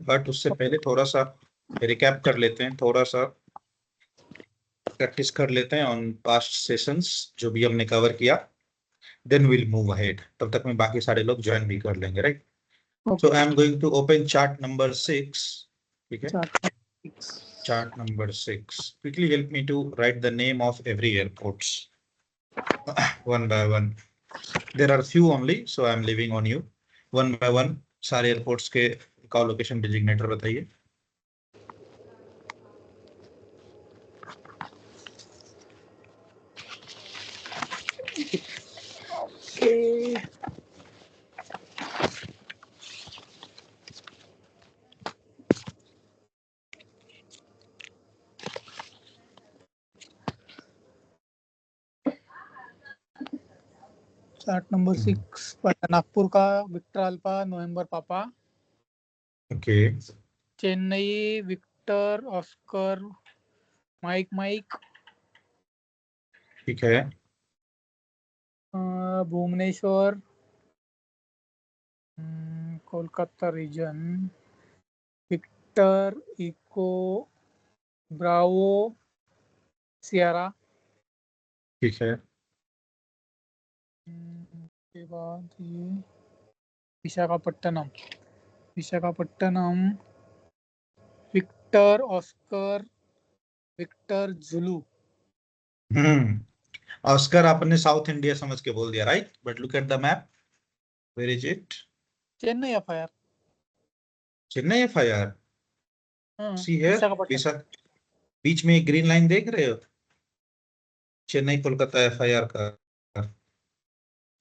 But उससे पहले थोड़ा सा रिकैप कर लेते हैं, थोड़ा सा प्रैक्टिस कर लेते हैं ऑन पास्ट सेशंस जो भी हमने कवर किया, देन विल मूव अहेड। तब तक में बाकी सारे लोग ज्वाइन भी कर लेंगे, right? So I am going to open chart number 6. ठीक है, chart number 6. Quickly help me to write the name of every airports one by one. There are few only, so I am leaving on you. One by one सारे airports के का location designator बताइए। Chart number 6 Nagpur का Victor Alpha November Papa. Okay, Chennai Victor Oscar Mike Mike. ठीक है। Bhubaneswar Kolkata region Victor Echo Bravo Sierra. ठीक है, के बाद ये Visakhapatnam Victor Oscar Victor Zulu. Oscar आपने साउथ इंडिया समझ के बोल दिया, right? But look at the map, where is it? Chennai FIR. Chennai FIR। See here, Visakhapatnam. बीच में एक ग्रीन लाइन देख रहे हो? चेन्नई कोलकाता FIR का,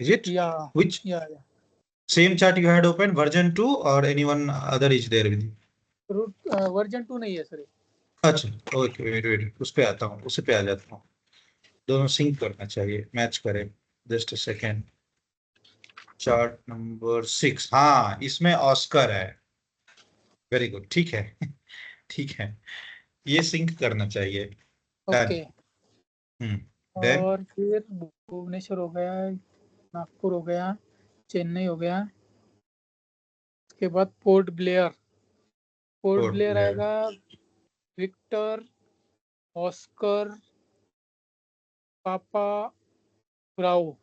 is it? Yeah. Which Yeah. same chart you had opened, version 2 or anyone other is there with you? Version 2 नहीं है sir. अच्छा, ओके, वेट उस पे आता हूँ, उस पे आ जाता हूँ। दोनों सिंक करना चाहिए, मैच करें। Just a second. Chart number 6, हाँ इसमें ऑस्कर है। वेरी गुड, ठीक है ठीक है, ये सिंक करना चाहिए। ओके। देन और फिर भुवनेश्वर हो गया, नागपुर हो गया, चेन्नई हो गया। उसके बाद पोर्ट ब्लेयर आएगा विक्टर ऑस्कर पापा ब्रावो।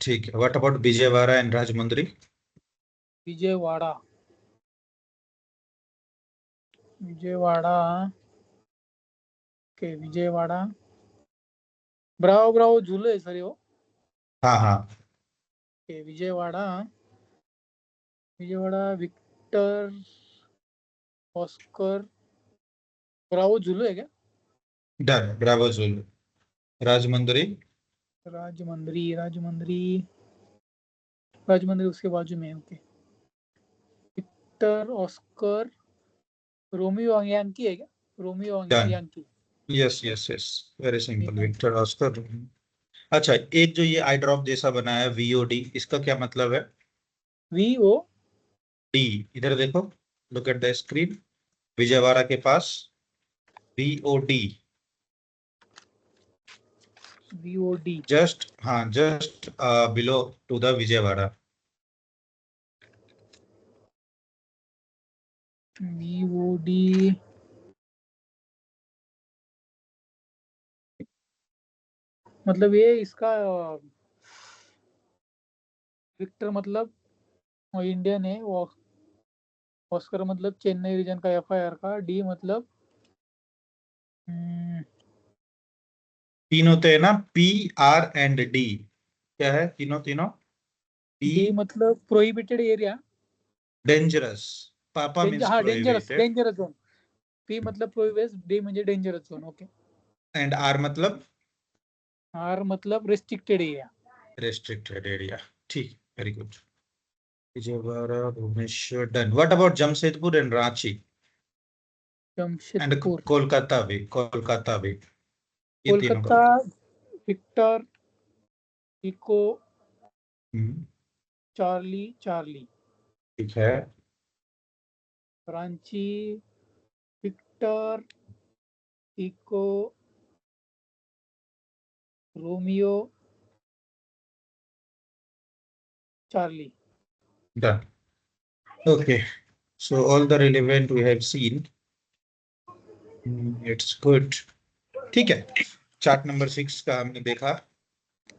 ठीक है। What about Vijayawada and Rajahmundry? Vijayawada Vijayawada Bravo झूलो है सर वो। हाँ हाँ, विजयवाड़ा विक्टर ऑस्कर ब्रावो झूलो है क्या? डन, ब्रावो जुल। राजमुंद्री उसके बाजू में है। Okay, Victor Oscar Romeo Yankee है क्या? Romeo Yankee. Yes yes yes, very simple, Victor Oscar. अच्छा, एक जो ये आई ड्रॉप जैसा बना है VOD, इसका क्या मतलब है? VOD इधर देखो, look at the screen, Vijayawada के पास VOD। Just below to the Vijayawada. VOD मतलब ये इसका विक्टर मतलब इंडियन है, वो ऑस्कर मतलब चेन्नई रीजन का FIR का, D मतलब तीन होते हैं ना, PR&D। क्या है तीनों? D मतलब prohibited area, dangerous, papa means prohibited, dangerous zone. P मतलब प्रोहिबिटेड, D म्हणजे dangerous zone. Okay, and R मतलब रेस्ट्रिक्टेड एरिया। ठीक, very good. Vijayawada, Bhubaneswar, done. What about Jamshedpur and Ranchi and Jamshedpur Kolkata भी, ये तीनों का कोलकाता विक्टर इको चार्ली। ठीक है, Ranchi Victor Echo Romeo Charlie. Done. Okay, So all the relevant we have seen. It's good. ठीक है. Chart number 6 का हमने देखा.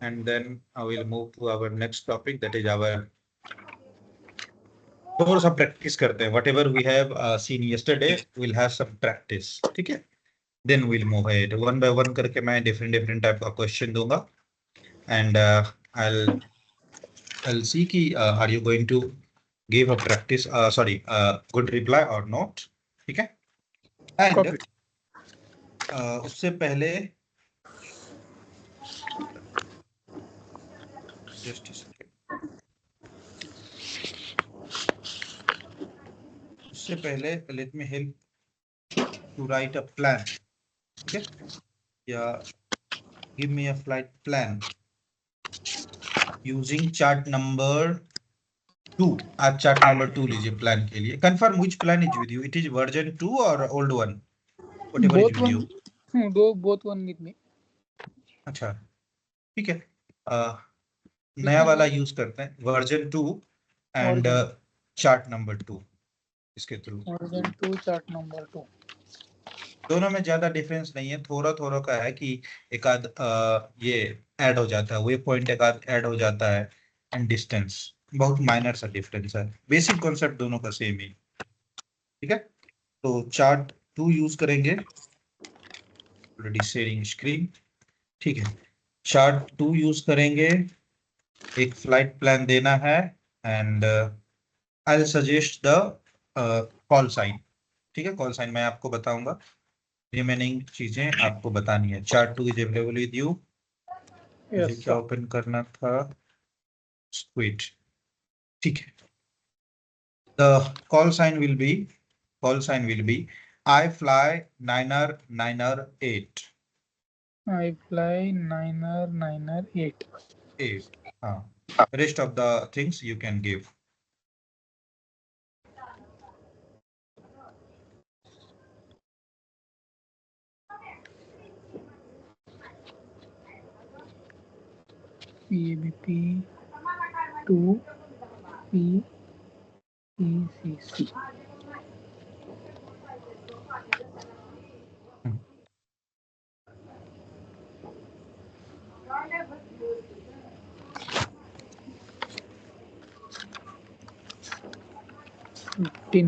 And then I will move to our next topic, that is our थोड़ा सा practice करते हैं. Whatever we have seen yesterday, we'll have some practice. ठीक है. Then we'll move ahead. One by one करके मैं different type का question दूंगा. And I'll see कि are you going to give a practice, good reply or not. ठीक है. And उससे पहले just a second. उससे पहले let me help to write a plan. Okay. Yeah. Give me a flight plan using chart number 2. आज chart number 2 लीजिए plan के लिए. Confirm which plan is with you. It is version 2 or old one? Whatever is with you. Both one with me. अच्छा, ठीक है. नया वाला use करते हैं, वर्जन 2 एंड चार्ट नंबर 2 इसके थ्रू. वर्जन 2 चार्ट नंबर 2 दोनों में ज्यादा डिफरेंस नहीं है, थोड़ा का है कि एक आध ये ऐड हो जाता है, वे पॉइंट एक आध ऐड हो जाता है, एंड डिस्टेंस बहुत माइनर सा डिफरेंस है. बेसिक कॉन्सेप्ट दोनों का सेम ही. ठीक है. तो चार्ट 2 यूज करेंगे. Already sharing screen. ठीक है. चार्ट 2 यूज करेंगे. एक फ्लाइट प्लान देना है and I will suggest the call sign. ठीक है. कॉल साइन मैं आपको बताऊंगा, रिमेनिंग चीजें आपको बतानी है. Chart 2 is available with you. मुझे क्या ओपन करना था, स्क्विड. ठीक है. The call sign will be I fly 9er 8. I fly 9er 8. Rest of the things you can give. PABP 2 PECC.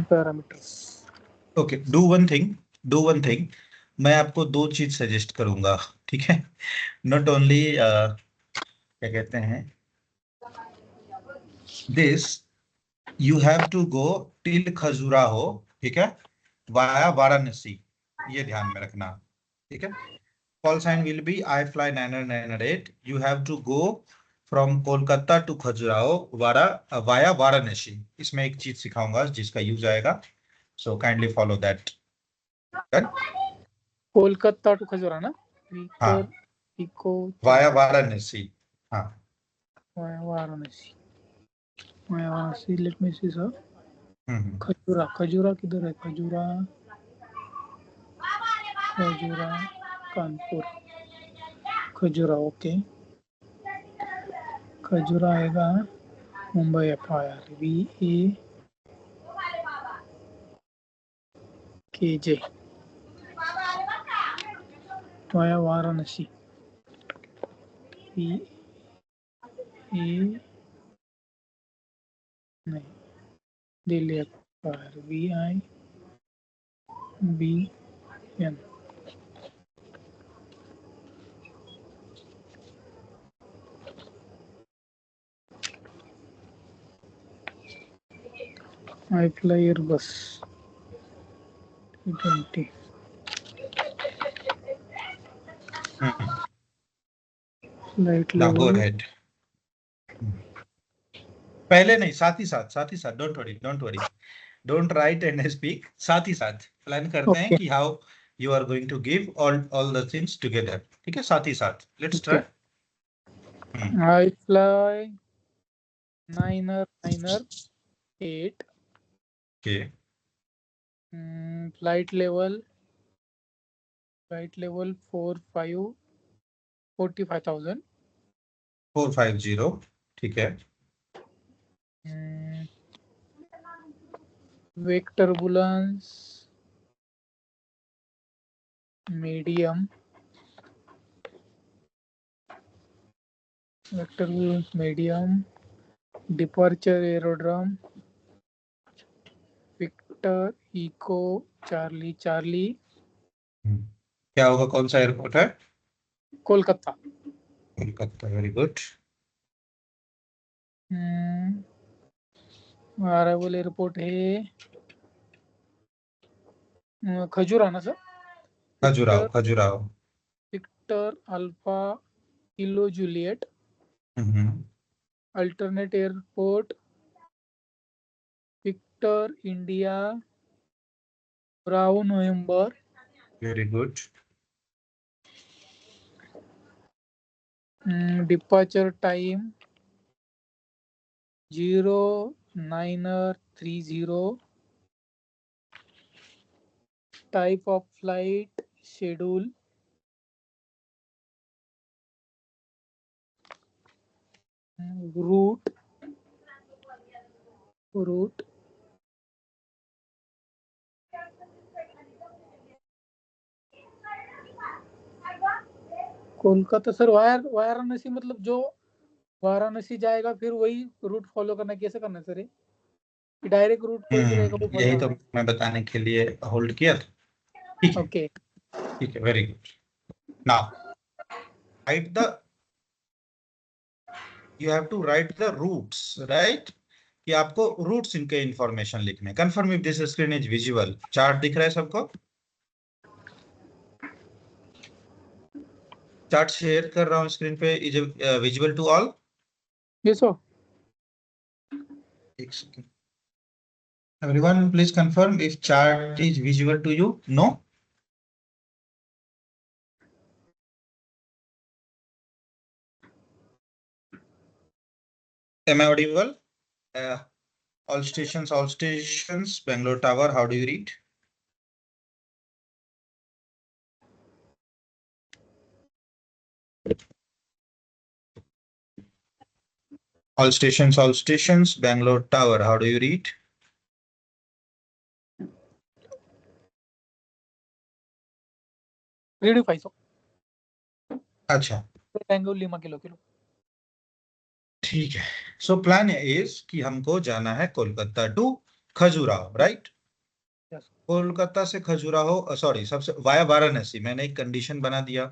parameters. Okay, do one thing. मैं आपको 2 चीज suggest करूंगा. ठीक है. नॉट ओनली क्या कहते हैं this, you have to go till Khajuraho. ठीक है. वाया वाराणसी, ये ध्यान में रखना. ठीक है. Call sign will be I fly 9er 8. You have to go from Kolkata to Khajuraho via Varanasi. इसमें एक चीज सिखाऊंगा जिसका यूज आएगा, so kindly follow that. Kolkata to Khajura ना. हाँ. वाया वाराणसी. हाँ. Via Varanasi. Let me see sir. Khajura किधर है? खजुरा कानपुर. खजुरा. ओके. खजुरा आएगा Mumbai FIR VAKJ. Via Varanasi नहीं, Delhi FIR VIBN. I fly Airbus 320. Flight level. पहले नहीं, साथ ही साथ. Don't worry. Don't write and speak. साथ ही साथ प्लान करते हैं कि how you are going to give all the things together. ठीक है. साथ ही साथ. Let's try. I fly 9er 8. Okay. Flight level 45,000. 450. ठीक है. Wake turbulence medium, vector medium, departure aerodrome, Victor Echo Charlie Charlie, क्या होगा, कौन सा एयरपोर्ट है? Kolkata. Kolkata, very good. Arrival airport है खजूरा ना sir? Khajuraho, Khajuraho. Victor Alpha Kilo Juliett, alternate airport Victor India Bravo November, very good. Departure time 0930, type of flight schedule, route Kolkata sir. Varanasi मतलब जो वाराणसी जाएगा फिर वही रूट फॉलो करना, कैसे करना सर? ये डायरेक्ट रूट कोई भी रहेगा वो यही फॉलो तो करना मैं बताने के लिए होल्ड किया था। ठीक है? है, ओके। ठीक है, very good. Now write the, you have to write the routes, right? कि आपको रूट्स इनके इंफॉर्मेशन लिखने। Confirm if this screen is visible. Chart दिख रहा है सबको? चार्ट शेयर कर रहा हूँ स्क्रीन पे, is visible to all? Yes sir. एक second, everyone please confirm if chart is visible to you. No? Am I audible? All stations, Bangalore Tower, how do you read? All stations, Bangalore Tower, how do you read? Ready 500 अच्छा, tango lima kilo kilo. ठीक है। So plan is कि हमको जाना है Kolkata to Khajuraho, right? Yes. Kolkata से Khajuraho, sorry, सबसे via Varanasi. मैंने एक कंडीशन बना दिया।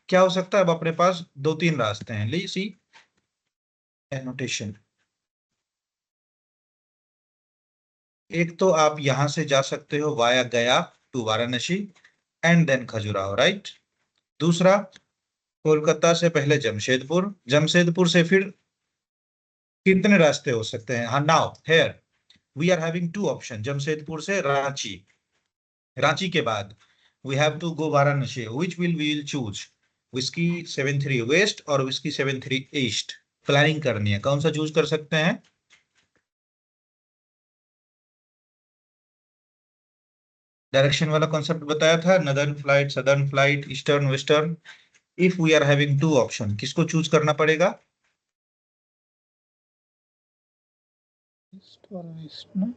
क्या हो सकता है? अब अपने पास दो तीन रास्ते हैं। ली सी एनोटेशन। एक तो आप यहां से जा सकते हो via Gaya to Varanasi and then Khajuraho, right? दूसरा, कोलकाता से पहले जमशेदपुर, जमशेदपुर से फिर कितने रास्ते हो सकते हैं? हाँ, now here we are having two option. Jamshedpur से रांची, रांची के बाद we have to go Varanasi. Which will we will choose? Whiskey 73 west और विस्की 73 ईस्ट। प्लानिंग करनी है, कौन सा चूज कर सकते हैं? डायरेक्शन वाला कॉन्सेप्ट बताया था, northern flight, southern flight, eastern, western. If we are having two option, किसको चूज करना पड़ेगा? ईस्ट और वेस्ट ना?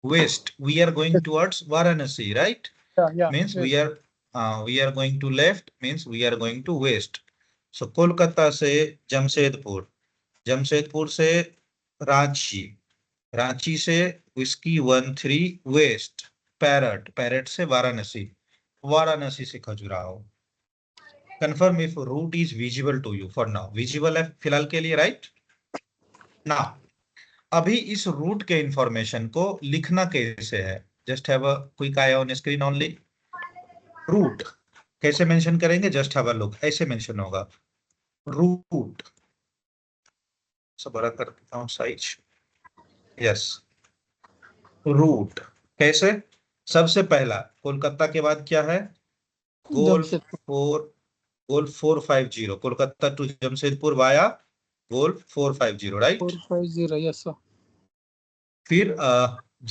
West, we are going towards Varanasi, right? या Means west. we are going to left, means we are going to west. So Kolkata से जमशेदपुर, जमशेदपुर से रांची, रांची से whisky 13 waste, parrot, parrot से वाराणसी, वाराणसी से Khajuraho. Confirm if route is visible to you. For now visible है फिलहाल के लिए, राइट? नाउ अभी इस रूट के इंफॉर्मेशन को लिखना कैसे है? Just have a quick eye on screen only. Route कैसे मेंशन करेंगे? जस्ट हैव अ लुक, ऐसे मेंशन होगा रूट। सब बड़ा कर देता हूं साइज। यस, रूट कैसे? सबसे पहला कोलकाता के बाद क्या है? Golf Jamshedpur 4, golf 450, Kolkata to Jamshedpur via golf 450, right? 450। Yes sir. फिर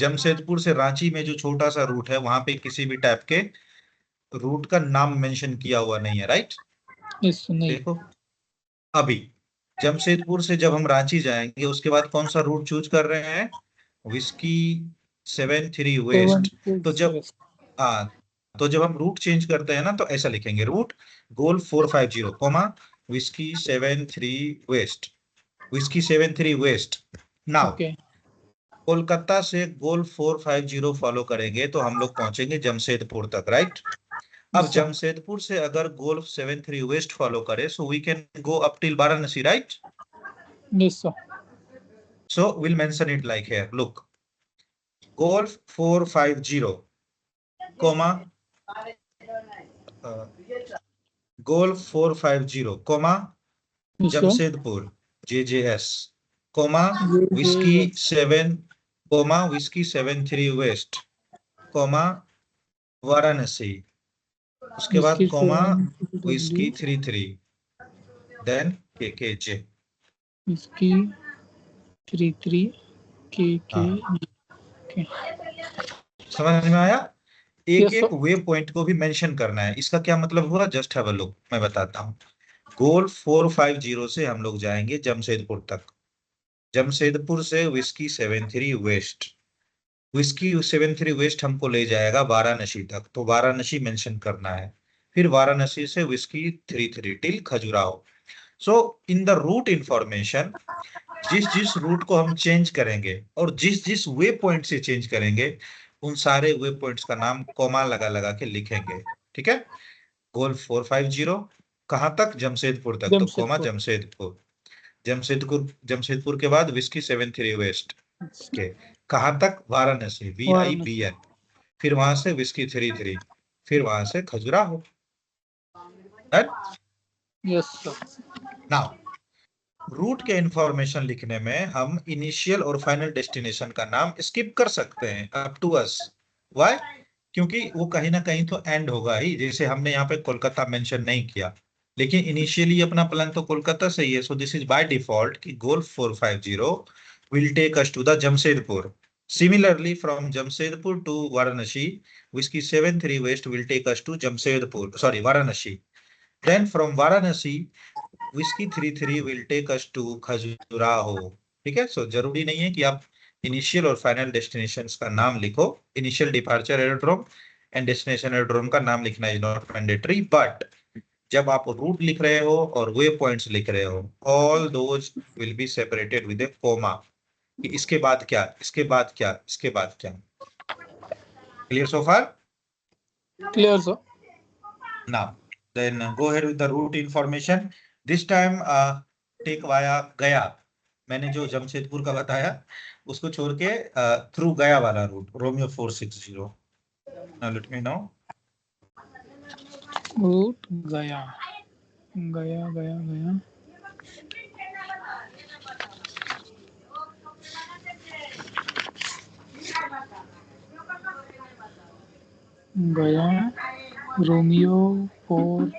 जमशेदपुर से रांची में जो छोटा सा रूट है, वहां पे किसी भी टाइप के रूट का नाम मेंशन किया हुआ नहीं है, राइट? इस नहीं। देखो, अभी जमशेदपुर से जब हम रांची जाएंगे उसके बाद कौन सा रूट चूज कर रहे हैं? Whisky 73 waste. 7 तो जब तो जब हम रूट चेंज करते हैं ना तो ऐसा लिखेंगे, route golf 450 comma whiskey 73 west, whiskey 73 west. Now okay Kolkata से गोल्फ 450 फॉलो करेंगे तो हम लोग पहुंचेंगे जमशेदपुर तक, राइट। अब जमशेदपुर से अगर गोल्फ 73 वेस्ट फॉलो करे so we can go up till Varanasi, right. Yes sir So we'll mention it like here. Look, Golf 450, comma, Golf 450, comma, Jamshedpur, JJS, comma, Whiskey 7, comma, Whiskey 73 West, comma, Varanasi. उसके बाद comma, Whiskey 33, then KKJ. Whiskey 33 KK. समझ में आया? एक Yes, एक sir. Way point को भी mention करना है। इसका क्या मतलब हुआ, जस्ट हैव अ लुक, मैं बताता हूँ। गोल 450 से हम लोग जाएंगे जमशेदपुर तक, जमशेदपुर से विस्की 73 वेस्ट, विस्की 73 वेस्ट हमको ले जाएगा वाराणसी तक, तो वाराणसी मेंशन करना है। फिर वाराणसी से whiskey 33 till Khajuraho. So in the route information, जिस जिस रूट को हम चेंज करेंगे और जिस जिस वे पॉइंट से चेंज करेंगे उन सारे वे पॉइंट्स का नाम कॉमा लगा लगा के लिखेंगे, ठीक है। गोल 450 कहां तक, जमशेदपुर तक, तो कॉमा जमशेदपुर, जमशेदपुर, जमशेदपुर के बाद विस्की 73 वेस्ट के कहां तक, वाराणसी, VIBN, फिर वहां से विस्की 33, फिर वहां से Khajuraho. Yes sir. Now route के इंफॉर्मेशन लिखने में हम इनिशियल और फाइनल डेस्टिनेशन का नाम स्किप कर सकते हैं, अप टू अस। व्हाई? क्योंकि वो कहीं ना कहीं तो एंड होगा ही, जैसे हमने यहाँ पे कोलकाता मेंशन नहीं किया, लेकिन इनिशियली अपना प्लान तो कोलकाता से ही है। So this is by default कि golf 450 will take us to the Jamshedpur. Similarly, from Jamshedpur to Varanasi, Whiskey 73 West will take us to Jamshedpur, sorry, Varanasi. Then from Varanasi, Whiskey 33 will take us to Khajuraho, ठीक है। सो जरूरी नहीं है कि आप initial और final destinations का नाम लिखो। Initial departure aerodrome and destination aerodrome का नाम लिखना इज नॉट मैंडेटरी, बट जब आप रूट लिख रहे हो और वे पॉइंट्स लिख रहे हो, all those will be separated with a comma, कि इसके बाद क्या, इसके बाद क्या, इसके बाद क्या। Clear so far? Clear sir. Now then go ahead with the route information. This time take via गया। मैंने जो जमशेदपुर का बताया उसको छोड़ के थ्रू गया वाला route, Romeo 460। Now let me know. Route Gaya Gaya Gaya Gaya Gaya Romeo 460.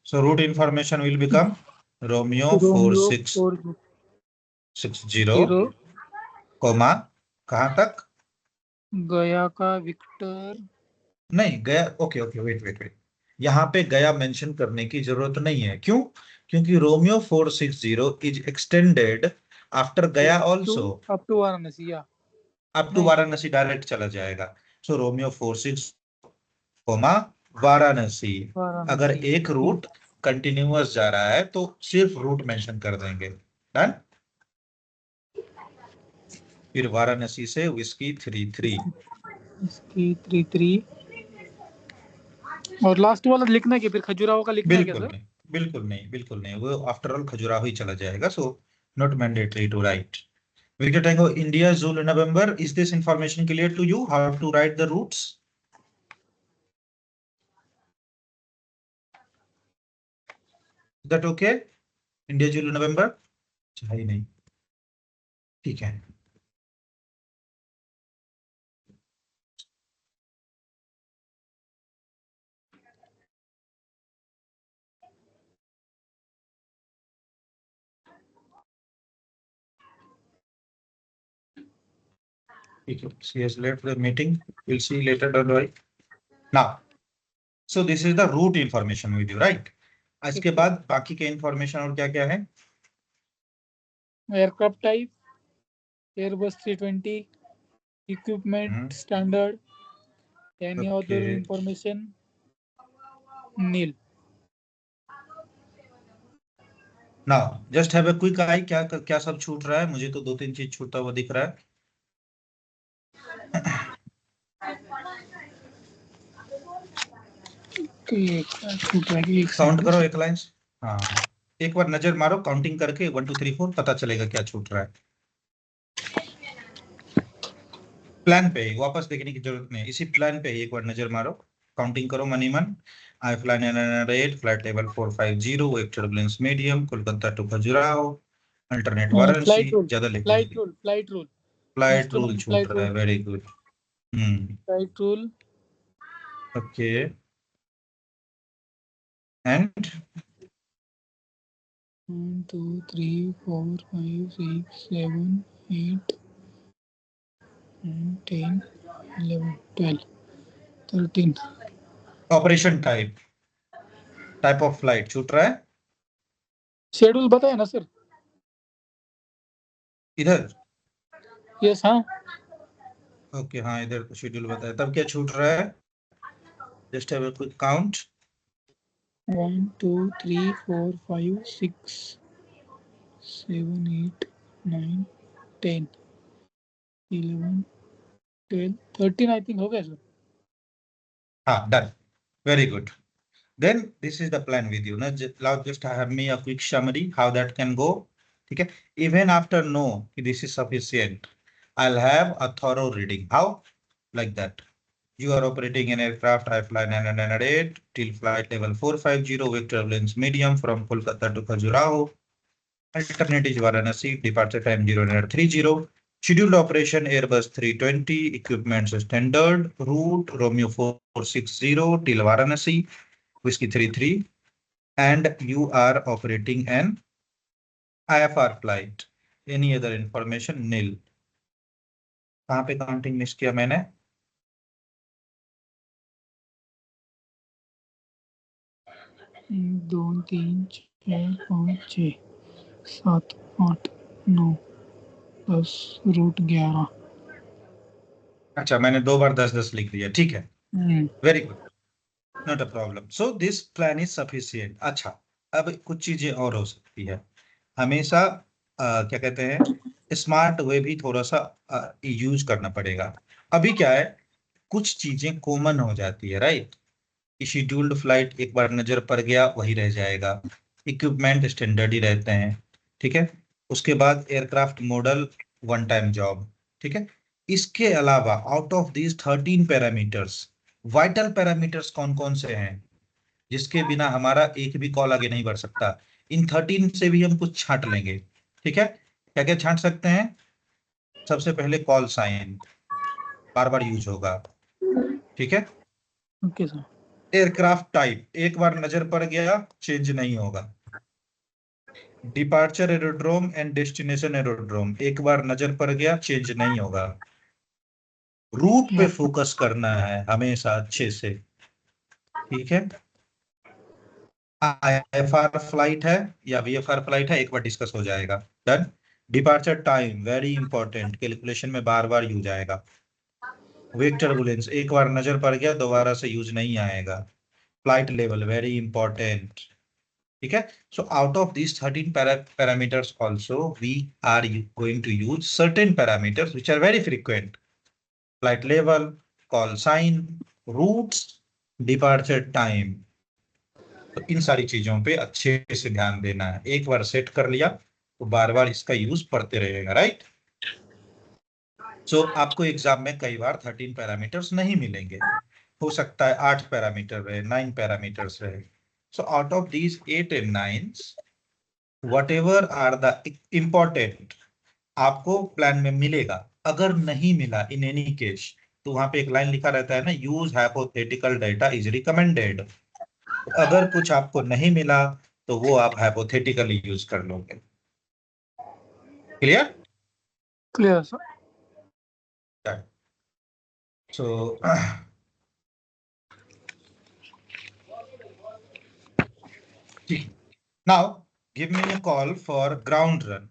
So route information will become Romeo 4660, comma कहां तक, गया का विक्टर, नहीं Gaya, okay okay wait wait wait, यहाँ पे गया मेंशन करने की जरूरत नहीं है। क्यों? क्योंकि रोमियो 460 इज एक्सटेंडेड आफ्टर गया ऑल्सो, अप टू वाराणसी, या अप टू वाराणसी डायरेक्ट चला जाएगा। सो रोमियो 46 कोमा वाराणसी। अगर एक रूट कंटिन्यूअस जा रहा है तो सिर्फ रूट मेंशन कर देंगे, डन। फिर वाराणसी से विस्की 33, विस्की 33, और लास्ट वाला लिखना है कि फिर खजुराहो का लिखना है क्या सर? बिल्कुल नहीं, बिल्कुल नहीं, वो आफ्टर ऑल खजुराहो ही चला जाएगा। So not mandatory to write. Victor Tango India Zulu November, is this information clear to you how to write the routes? Is that okay? India Zulu November? चाहिए नहीं, ठीक है। She has left the meeting. We'll see later, don't worry. Now, so this is the route information with you, right? इसके बाद बाकी के information और क्या क्या है? Aircraft type, Airbus 320, equipment standard, any other information, nil. Now just have a quick eye, क्या क्या सब छूट रहा है? मुझे तो 2-3 चीज छूटा हुआ दिख रहा है। काउंट करो एक लाइन। हाँ, एक बार नजर मारो काउंटिंग करके 1 2 3 4, पता चलेगा क्या छूट रहा है। प्लान पे ही वापस देखने की जरूरत नहीं, इसी प्लान पे ही एक बार नजर मारो, काउंटिंग करो मनी मन। I fly nine eight flight level 450, एक turbulence medium, Kolkata to Khajuraho, alternate Varanasi, ज्यादा लिखना नहीं। फ्लाइट रूल छूट रहा है, very good. Flight rule, okay, and 1 2 3 4 5 6 7 8 9 10 11 12 13। Operation type of flight छूट रहा है शेड्यूल बताया ना सर? इधर। यस, हाँ। ओके, हाँ इधर तो शेड्यूल बताया, तब क्या छूट रहा है? Just have a quick count. 1 2 3 4 5 6 7 8 9 10 11 12 13 I think हो गया सर। हाँ, done, very good. Then this is the plan with you. Now just have me a quick summary how that can go. ठीक है, even after no this is sufficient, I'll have a thorough reading. How? Like that. You are operating an aircraft I fly 908 till flight level 450 with turbulence medium from Kolkata to Khajuraho. Alternate is Varanasi. Departure time 0930. Scheduled operation Airbus 320. Equipment standard. Route Romeo 460 till Varanasi. Whiskey 33. And you are operating an IFR flight. Any other information? Nil. कहाँ पे counting miss किया मैंने? दो 3 4 5 6 7 8 9 10 root 11। अच्छा, मैंने 2 बार 10-10 लिख दिया, ठीक है, very good, not a problem. So this plan is sufficient. अच्छा, अब कुछ चीजें और हो सकती है, हमेशा क्या कहते हैं, स्मार्ट वे भी थोड़ा सा यूज करना पड़ेगा। अभी क्या है, कुछ चीजें कॉमन हो जाती है, राइट? शेड्यूल्ड फ्लाइट एक बार नजर पड़ गया वही रह जाएगा, इक्विपमेंट स्टैंडर्ड ही रहते हैं, ठीक है। उसके बाद aircraft model, one time job, ठीक है। इसके अलावा out of these 13 parameters, vital parameters कौन कौन से हैं जिसके बिना हमारा एक भी कॉल आगे नहीं बढ़ सकता? इन 13 से भी हम कुछ छांट लेंगे, ठीक है। क्या क्या छांट सकते हैं? सबसे पहले कॉल साइन, बार बार यूज होगा, ठीक है। Okay sir. एयरक्राफ्ट टाइप, एक बार नजर पड़ गया चेंज नहीं होगा। Departure aerodrome and destination aerodrome, एक बार नजर पड़ गया चेंज नहीं होगा। रूट पे फोकस करना है हमेशा अच्छे से, ठीक है। आईएफआर फ्लाइट है या वीएफआर फ्लाइट है, एक बार डिस्कस हो जाएगा, done. Departure time very important, calculation में बार बार यूज आएगा। वेग टर्बुलेंस, एक बार नजर पड़ गया दोबारा से यूज नहीं आएगा। फ्लाइट लेवल वेरी इंपॉर्टेंट, ठीक है। So out of these 13 parameters also, we are going to use certain parameters which are very frequent: flight level, call sign, routes, departure time. तो इन सारी चीजों पे अच्छे से ध्यान देना है, एक बार सेट कर लिया तो बार बार इसका यूज पढ़ते रहेगा, राइट? सो आपको एग्जाम में कई बार 13 पैरामीटर्स नहीं मिलेंगे, हो सकता है 8 पैरामीटर रहे, 9 पैरामीटर्स रहे। So out of these 8 and 9, whatever are the important, आपको प्लान में मिलेगा। अगर नहीं मिला इन एनी केस, तो वहां पे एक लाइन लिखा रहता है ना, use hypothetical data is recommended. अगर कुछ आपको नहीं मिला तो वो आप हाइपोथेटिकली यूज कर लोगे। Clear? Clear sir. So Now give me a call for ground run.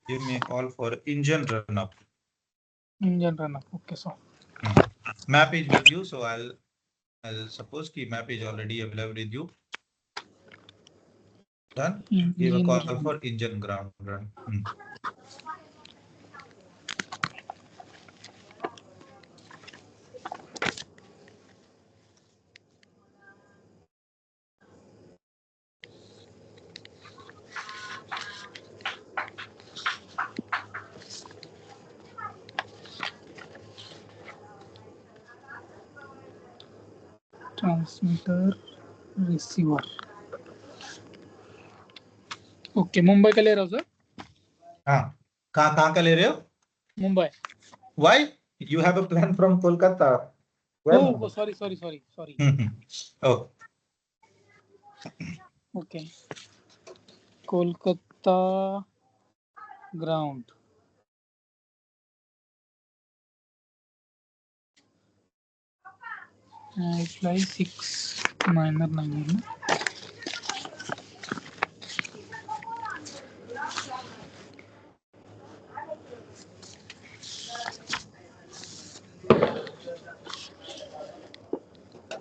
Give me a call for engine run up. Engine run up. Okay, so Map is with you, so I'll suppose कि map is already available with you. Done. Give a call for engine ground run. Transmitter receiver. Okay, Mumbai का ले रहा हूँ sir. हाँ, कहाँ का ले रहे हो? Mumbai. Why? You have a plan from Kolkata. Where Oh, Mumbai? sorry. Oh. Okay. Kolkata ground. I fly 6999.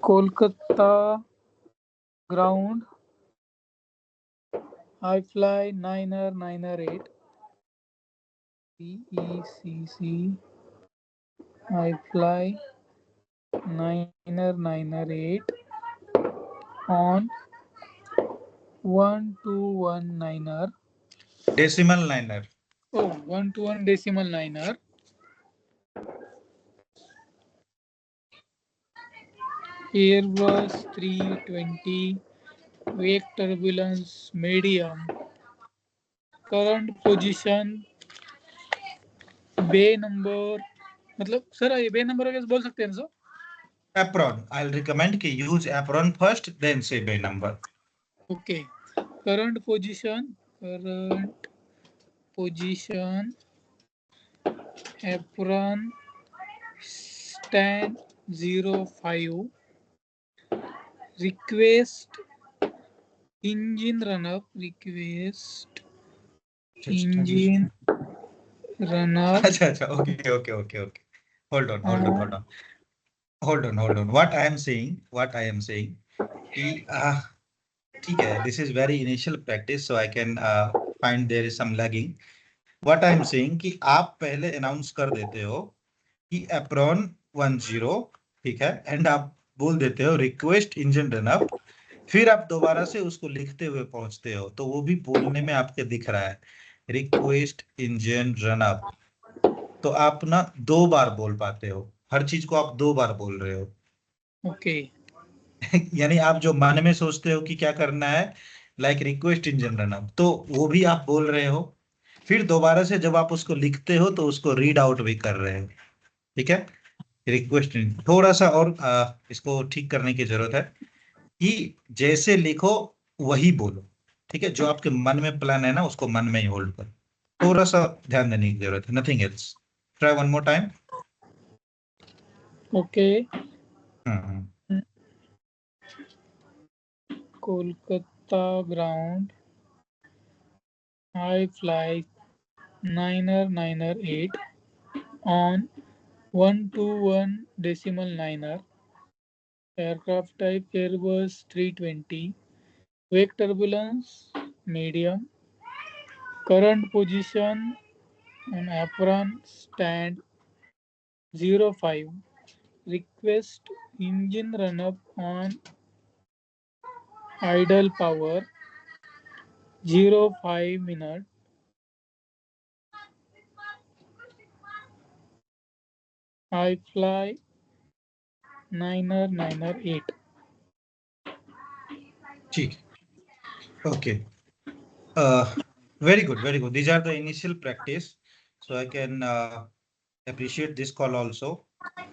Kolkata ground. I fly 9er 8. I fly 9er 8 on 1219er. Decimal niner. Oh, 121 decimal niner. Airbus 320. Wake turbulence medium. Current position bay number. मतलब sir ये bay number कैसे बोल सकते हैं sir? Apron. I'll recommend कि use apron first, then say bay number. Okay. Current position. Apron stand 05. Request engine run up. Engine run up. अच्छा. Okay. Hold on. What I am saying कि ठीक है, this is very initial practice, so I can find there is some lagging. What I am saying कि आप पहले announce कर देते हो कि apron 10, ठीक है, and आप बोल देते हो request engine run up, फिर आप दोबारा से उसको लिखते हुए पहुंचते हो, तो वो भी बोलने में आपके दिख रहा है request engine run up. तो आप ना 2 बार बोल पाते हो, हर चीज को आप 2 बार बोल रहे हो. ओके. यानी आप जो मन में सोचते हो कि क्या करना है, like request engine run up, तो वो भी आप बोल रहे हो, फिर दोबारा से जब आप उसको लिखते हो तो उसको रीड आउट भी कर रहे हो. ठीक है, रिक्वेस्ट थोड़ा सा और इसको ठीक करने की जरूरत है कि जैसे लिखो वही बोलो. ठीक है, जो आपके मन में प्लान है ना, उसको मन में ही होल्ड करो. थोड़ा सा ध्यान देने की जरूरत है, nothing else. Try one more time. Okay. Kolkata ground. I fly 9er 8 on 121 decimal niner. Aircraft type Airbus 320. Wake turbulence medium. Current position on apron stand 05. Request engine run up on idle power 05 minute. I fly 9er 8. ठीक. Okay. Very good. These are the initial practice, so I can appreciate this call also.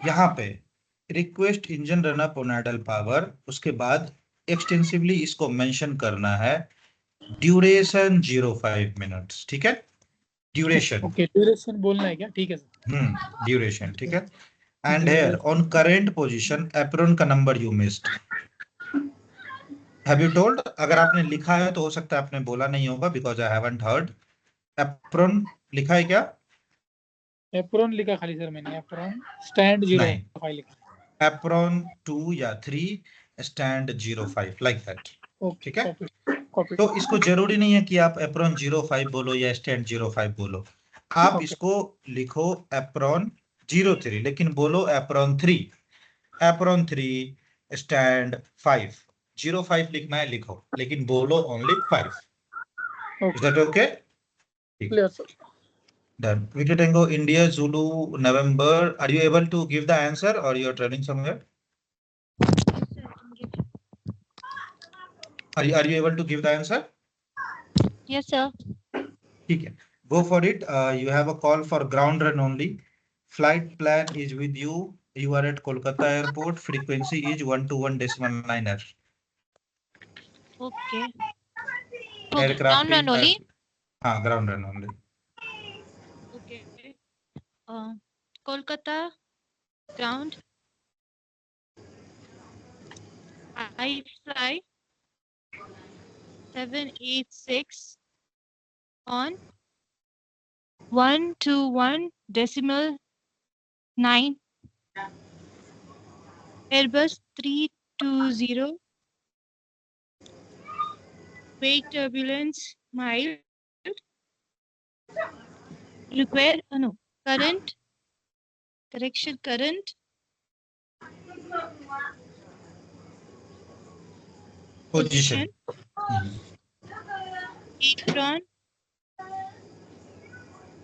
यहाँ पे request engine run up on idle power, उसके बाद extensively इसको mention करना है duration 05 minutes. ठीक है, duration. ओके, ड्यूरेशन बोलना है क्या? ठीक है सर. duration. ठीक है. And here on current position apron का number you missed. Have you told? अगर आपने लिखा है तो हो सकता है आपने बोला नहीं होगा, because I haven't heard. Apron लिखा है क्या? एप्रोन लिखा खाली सर मैंने, एप्रोन स्टैंड 05 लिखा। एप्रोन 2 या 3 स्टैंड 05 लाइक दैट। ओके, ठीक है, कॉपी। तो इसको जरूरी नहीं है कि आप एप्रोन 05 बोलो या स्टैंड 05 बोलो, आप ओके। इसको लिखो एप्रोन 03, लेकिन बोलो एप्रोन 3, एप्रोन 3 स्टैंड 5। 05 लिखना है लिखो, लेकिन बोलो only 5। Is that okay? Clear sir. Done. Victor Tango, India, Zulu, November. Are you able to give the answer or you're traveling somewhere? Are you able to give the answer? Yes, sir. ठीक है, go for it. You have a call for ground run only. Flight plan is with you. You are at Kolkata Airport. Frequency is 121.9er. Okay. Aircraft Ground run is only. हाँ, ground run only. Okay. Kolkata ground. I fly 786 on 121.9. Airbus 320. Wake turbulence mild. Require current. Correction current. Position. Apron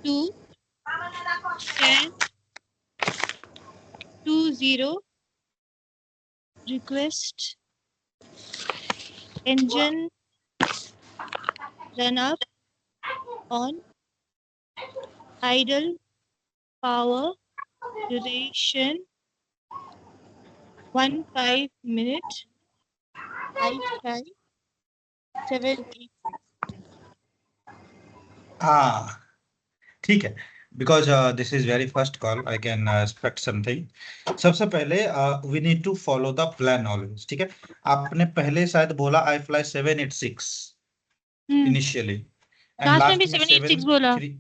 2 10 20. Request engine run up on idle power duration 15 minutes. I fly 786. हाँ, ठीक है, because this is very first call, I can expect something. सबसे पहले we need to follow the plan always. ठीक है, आपने पहले शायद बोला I fly 786 initially and last में last भी में 786 बोला, 73.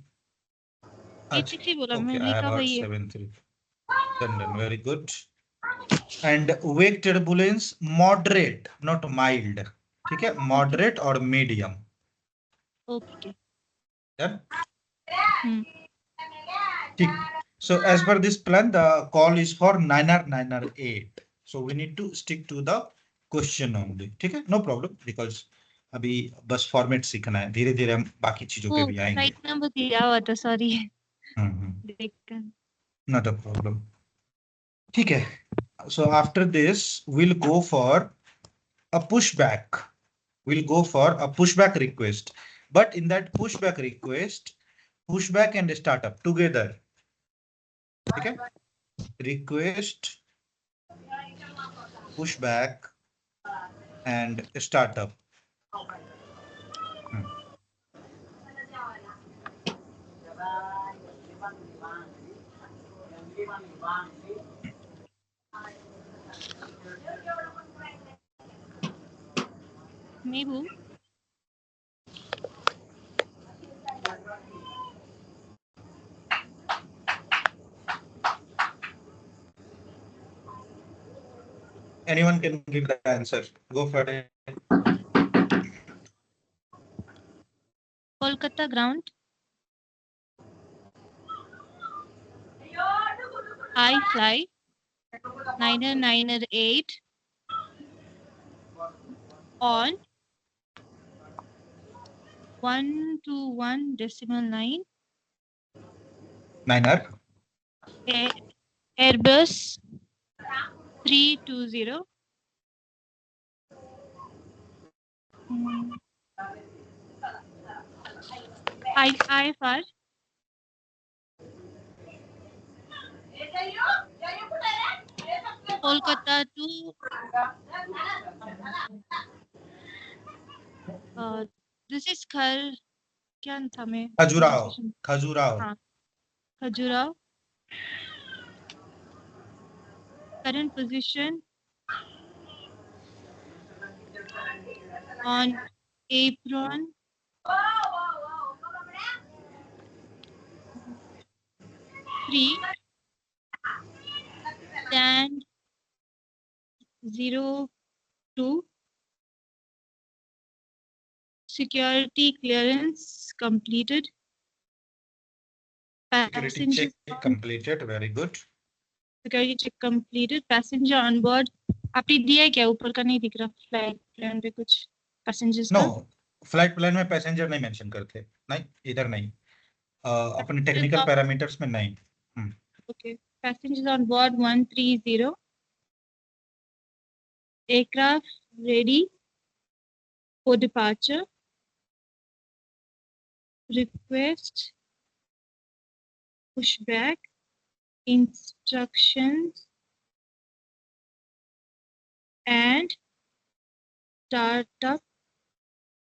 86 ही बोला, Okay, मैं I have लिखा heard वही है। 73. Done, very good. And wake turbulence moderate, not mild. ठीक है, moderate और medium. ओके। Done. ठीक। So as per this plan, the call is for 9R9R8. So we need to stick to the question only. ठीक है, no problem, because अभी बस format सीखना है, धीरे धीरे हम बाकी चीजों पे भी आएंगे। राइट नंबर दिया हुआ था, सॉरी। देखकर। Not a problem. ठीक है, so after this we'll go for a pushback. We'll go for a pushback request, but in that pushback request, pushback and startup together. Okay, request, pushback and startup. Maybe. Anyone can give the answer. Go for it. Kolkata ground. I fly 908 on 121.9. 9R. Airbus 320. IFR. Kolkata to this is क्या था मैं? खजुराहो. हाँ, Khajuraho. Current position on apron 3 stand 02 security clearance completed. Security check completed. Very good. Security check completed. Passenger on board. आपने दिया है क्या? ऊपर का नहीं दिख रहा फ्लाइट प्लान पे कुछ पैसेंजर्स नो, का? फ्लाइट प्लान में पैसेंजर नहीं मेंशन करते, नहीं इधर नहीं, अपने टेक्निकल पैरामीटर्स में नहीं। Okay. Passengers on board 130. Aircraft ready for departure. Request pushback instructions and startup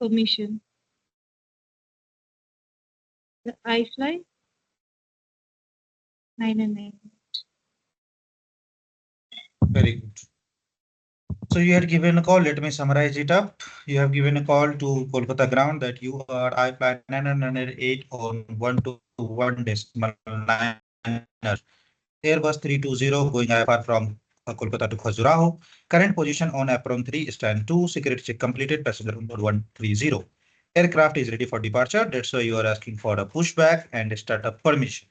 permission. The iFly 999. Very good. So you had given a call. Let me summarize it up. You have given a call to Kolkata ground that you are iFlight 908 on 121 decimal 9. Airbus 320 going IFR from Kolkata to Khajuraho. Current position on apron 3 stand 2. Security check completed. Passenger on board 130. Aircraft is ready for departure. That's why you are asking for a pushback and startup permission.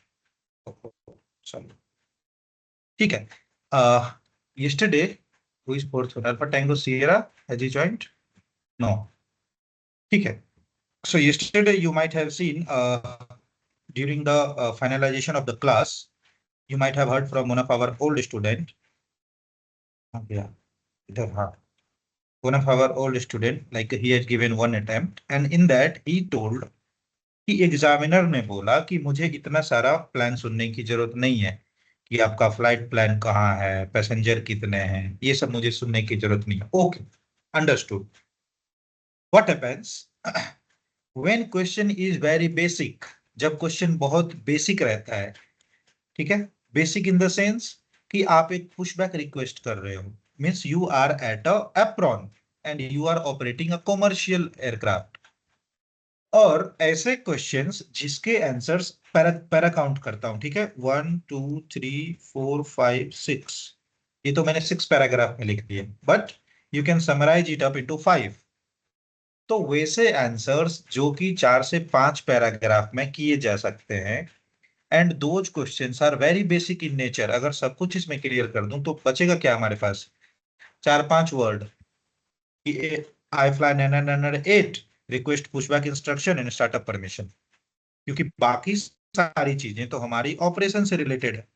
Sorry. ठीक है. Yesterday, who is fourth one? Alpha Tango Sierra, has he joined? No. Okay. So yesterday you might have seen during the finalization of the class, you might have heard from one of our old student. Yeah, one of our old student, like he has given one attempt, and in that he told कि examiner ने बोला कि मुझे इतना सारा plan सुनने की जरूरत नहीं है कि आपका फ्लाइट प्लान कहाँ है, पैसेंजर कितने हैं, ये सब मुझे सुनने की जरूरत नहीं है। Okay, understood. What happens when question is very basic, जब क्वेश्चन बहुत बेसिक रहता है, ठीक है, बेसिक इन द सेंस कि आप एक पुशबैक रिक्वेस्ट कर रहे हो, means you are at a apron and you are operating a commercial aircraft, और ऐसे क्वेश्चंस जिसके आंसर्स पैरा काउंट करता हूं, ठीक है, 1 2 3 4 5 6, ये तो मैंने 6 पैराग्राफ में लिख दिए, but you can summarise it up into 5। तो वैसे आंसर्स जो कि 4 से 5 पैराग्राफ में किए जा सकते हैं, and those questions are very basic in nature. अगर सब कुछ इसमें क्लियर कर दूं तो बचेगा क्या हमारे पास? 4-5 word, I fly 908 request pushback instruction and startup permission, क्योंकि बाकी सारी चीजें तो हमारी ऑपरेशन से रिलेटेड है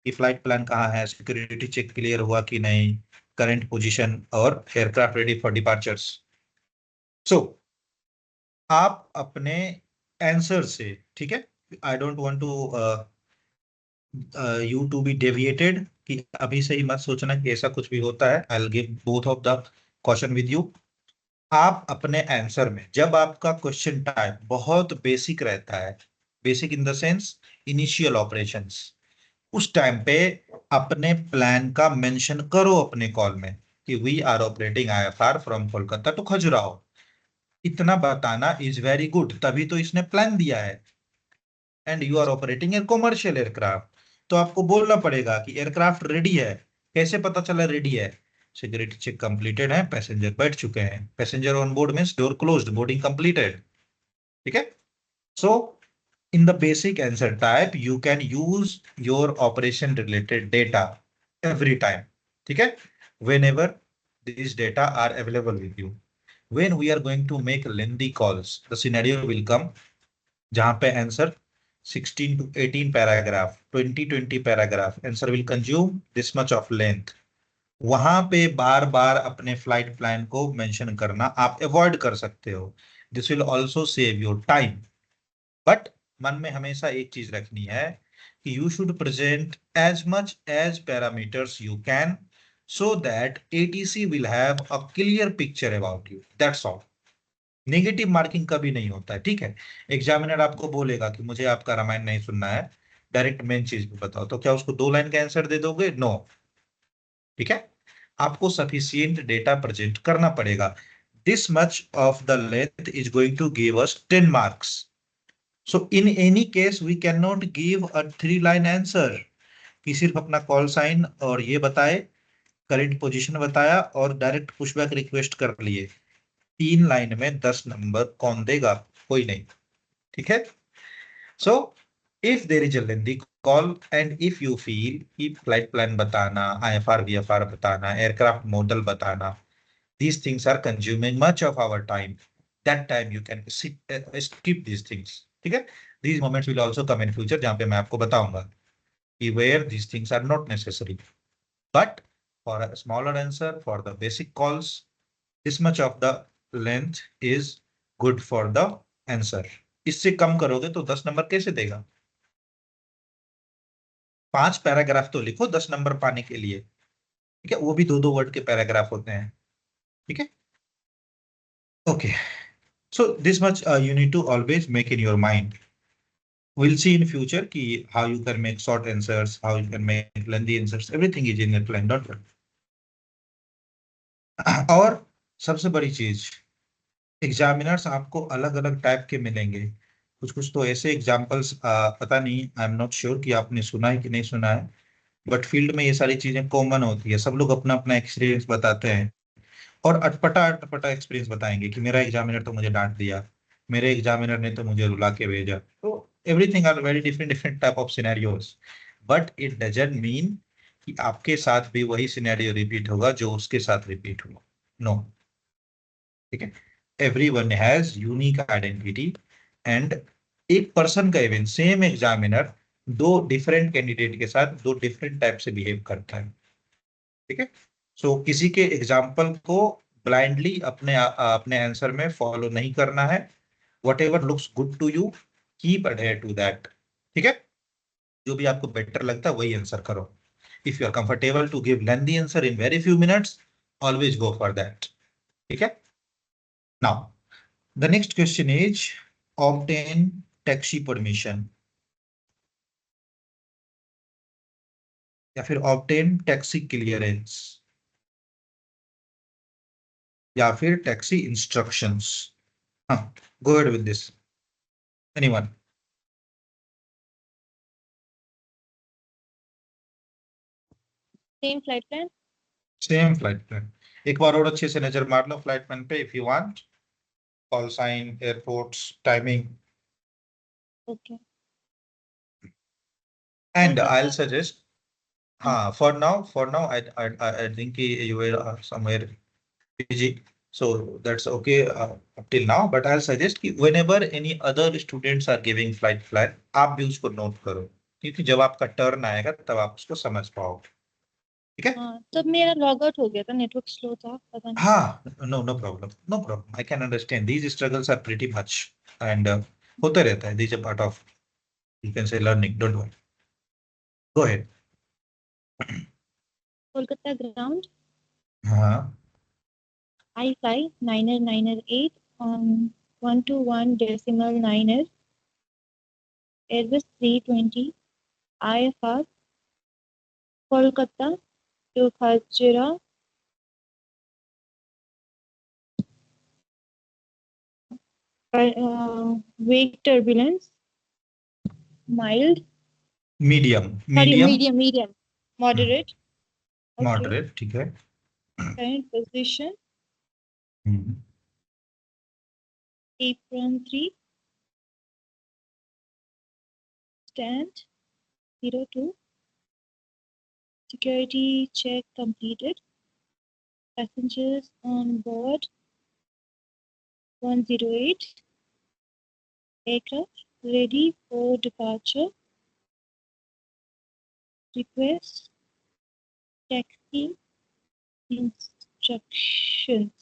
कि फ्लाइट प्लान कहाँ है, सिक्योरिटी चेक क्लियर हुआ कि नहीं, करंट पोजीशन और aircraft ready for departures. So आप अपने आंसर से, ठीक है, I don't want to you to be deviated, कि अभी से ही मत सोचना कि ऐसा कुछ भी होता है। I will give both of the question with you. आप अपने आंसर में जब आपका क्वेश्चन टाइप बहुत बेसिक रहता है, basic in the sense initial operations, उस टाइम पे अपने प्लान का मेंशन करो अपने कॉल में कि we are operating IFR from Kolkata to Khajuraho. इतना बताना इज वेरी गुड, तभी तो इसने प्लान दिया है। And you are operating a commercial aircraft, तो आपको बोलना पड़ेगा कि एयरक्राफ्ट रेडी है। कैसे पता चला रेडी है? सिक्योरिटी चेक कंप्लीटेड है, पैसेंजर बैठ चुके हैं, passenger on board means door closed, boarding completed, ठीक है। सो in the basic answer type you can use your operation related data every time, ठीक है, whenever these data are available with you. When we are going to make lengthy calls, the scenario will come जहां पे answer 16 to 18 paragraph, 20 paragraph answer will consume this much of length. वहां पे बार बार अपने flight plan को mention करना आप avoid कर सकते हो। This will also save your time, but मन में हमेशा एक चीज रखनी है कि you should present as much as parameters you can, so that ATC will have a clear picture about you, that's all. Negative marking कभी नहीं होता है, ठीक है। एग्जामिनर आपको बोलेगा कि मुझे आपका रामायण नहीं सुनना है, डायरेक्ट मेन चीज भी बताओ, तो क्या उसको 2 लाइन का आंसर दे दोगे? नो, ठीक है। आपको सफिशिएंट डेटा प्रेजेंट करना पड़ेगा। this much of the length is going to give us 10 marks. So in any case, we cannot give a 3-line answer कि सिर्फ अपना कॉल साइन और ये बताए, करंट पोजीशन बताया और डायरेक्ट पुशबैक रिक्वेस्ट कर लिए. 3 लाइन में 10 नंबर कौन देगा? कोई नहीं. ठीक है. So if there is a lengthy call and if you feel कि flight plan बताना, IFR VFR बताना, aircraft model बताना, these things are consuming much of our time. That time you can skip these things. ठीक है. These moments will also come in future जहाँ पे मैं आपको बताऊंगा कि where these things are not necessary. But for a smaller answer, for the basic calls, this much of the length is good for the answer. इससे कम करोगे तो 10 number कैसे देगा? 5 पैराग्राफ तो लिखो 10 नंबर पाने के लिए. ठीक है. वो भी 2-2 वर्ड के पैराग्राफ होते हैं. ठीक है. Okay. So this much you need to always make in your mind. We'll see in future कि how you can make short answers, how you can make lengthy answers. Everything is in the plan. Don't worry. और सबसे बड़ी चीज, examiners आपको अलग अलग type के मिलेंगे. कुछ तो ऐसे एग्जाम्पल्स पता नहीं, आई एम नॉट श्योर कि आपने सुना है कि नहीं सुना है, बट फील्ड में ये सारी चीजें कॉमन होती है. सब लोग अपना अपना एक्सपीरियंस बताते हैं और अटपटा एक्सपीरियंस बताएंगे कि मेरा एग्जामिनर तो मुझे डांट दिया, मेरे एग्जामिनर ने तो मुझे रुला के भेजा. तो everything are very different type of scenarios, but it doesn't mean कि आपके साथ भी वही सिनेरियो रिपीट होगा जो उसके साथ रिपीट हुआ. नो. ठीक है. Everyone has unique identity and एक पर्सन का even same examiner 2 different candidate के साथ 2 डिफरेंट टाइप से बिहेव करता है. ठीक है. सो किसी के एग्जाम्पल को ब्लाइंडली अपने आंसर में फॉलो नहीं करना है. whatever looks good to you, keep adhere to that. ठीक है. जो भी आपको बेटर लगता है वही आंसर करो. If you are comfortable to give lengthy answer in very few minutes, always go for that. ठीक है. Now, the next question is obtain taxi permission या फिर obtain taxi clearance या फिर taxi instructions. हाँ, go ahead with this. Anyone? Same flight plan. Same flight plan. एक बार और अच्छे से नजर मार लो फ्लाइट प्लान पे if you want. Call sign, airports, timing. Okay. And I'll suggest, for now, I think you were somewhere busy, so that's okay up till now. But I'll suggest कि whenever any other students are giving flight plan, आप भी उसको note करो, क्योंकि जब आपका turn आएगा तब आप उसको समझ पाओगे. ठीक है. हाँ, तब मेरा लॉग आउट हो गया था, नेटवर्क स्लो था, पता नहीं. हाँ, no problem. I can understand these struggles are pretty much and होते रहता है. These are part of, you can say, learning. Don't worry. Go ahead. Kolkata ground. हाँ. I fly 9er on 121.9er Airbus 320 IFR Kolkata to Khajura wake turbulence mild medium moderate. Okay. Moderate. ठीक है. Current position hmm. apron 3 stand 02 security check completed. Passengers on board 108 aircraft ready for departure. Request taxi instructions.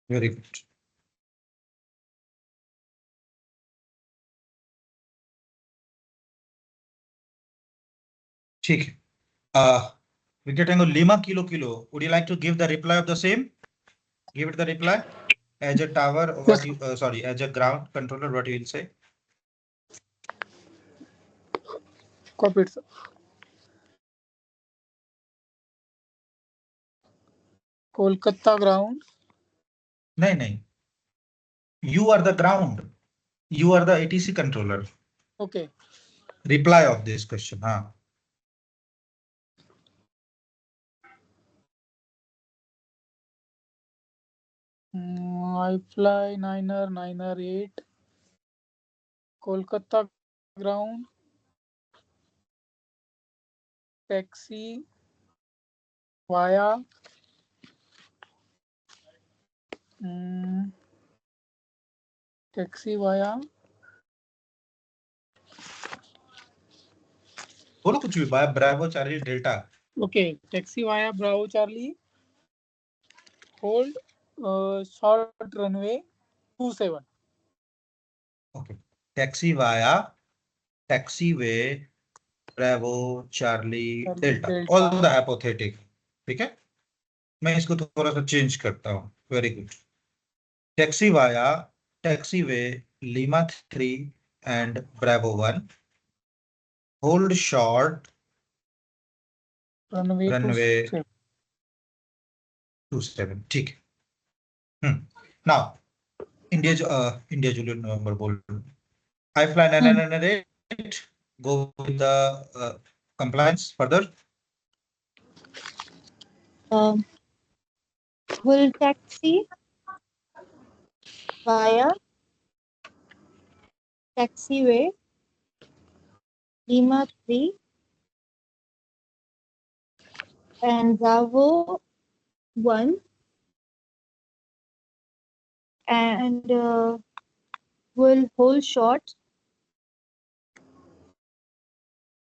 Very good. ठीक है. Victor Tango Lima Kilo. Would you like to give the reply of the same? Give it the reply. As a tower, what you, as a ground controller, what you will say? Copied, sir. Kolkata ground. नहीं, you are the ground, you are the ATC controller. Okay. Reply of this question. हाँ. I fly Niner 8. Kolkata ground. Taxi via बोलो कुछ भी. Bravo Charlie delta. Okay, taxi via Bravo Charlie. Hold short runway 27. Okay. taxiway Bravo Charlie Delta. All the hypothetical. ठीक है. मैं इसको थोड़ा सा चेंज करता हूँ. Very good. taxiway Lima 3 and Bravo 1. Hold short runway 27. ठीक है. Now India Juliet November बोल. I fly 998. Go with the compliance further. Will taxi via taxiway Lima 3 and Bravo 1 and will hold short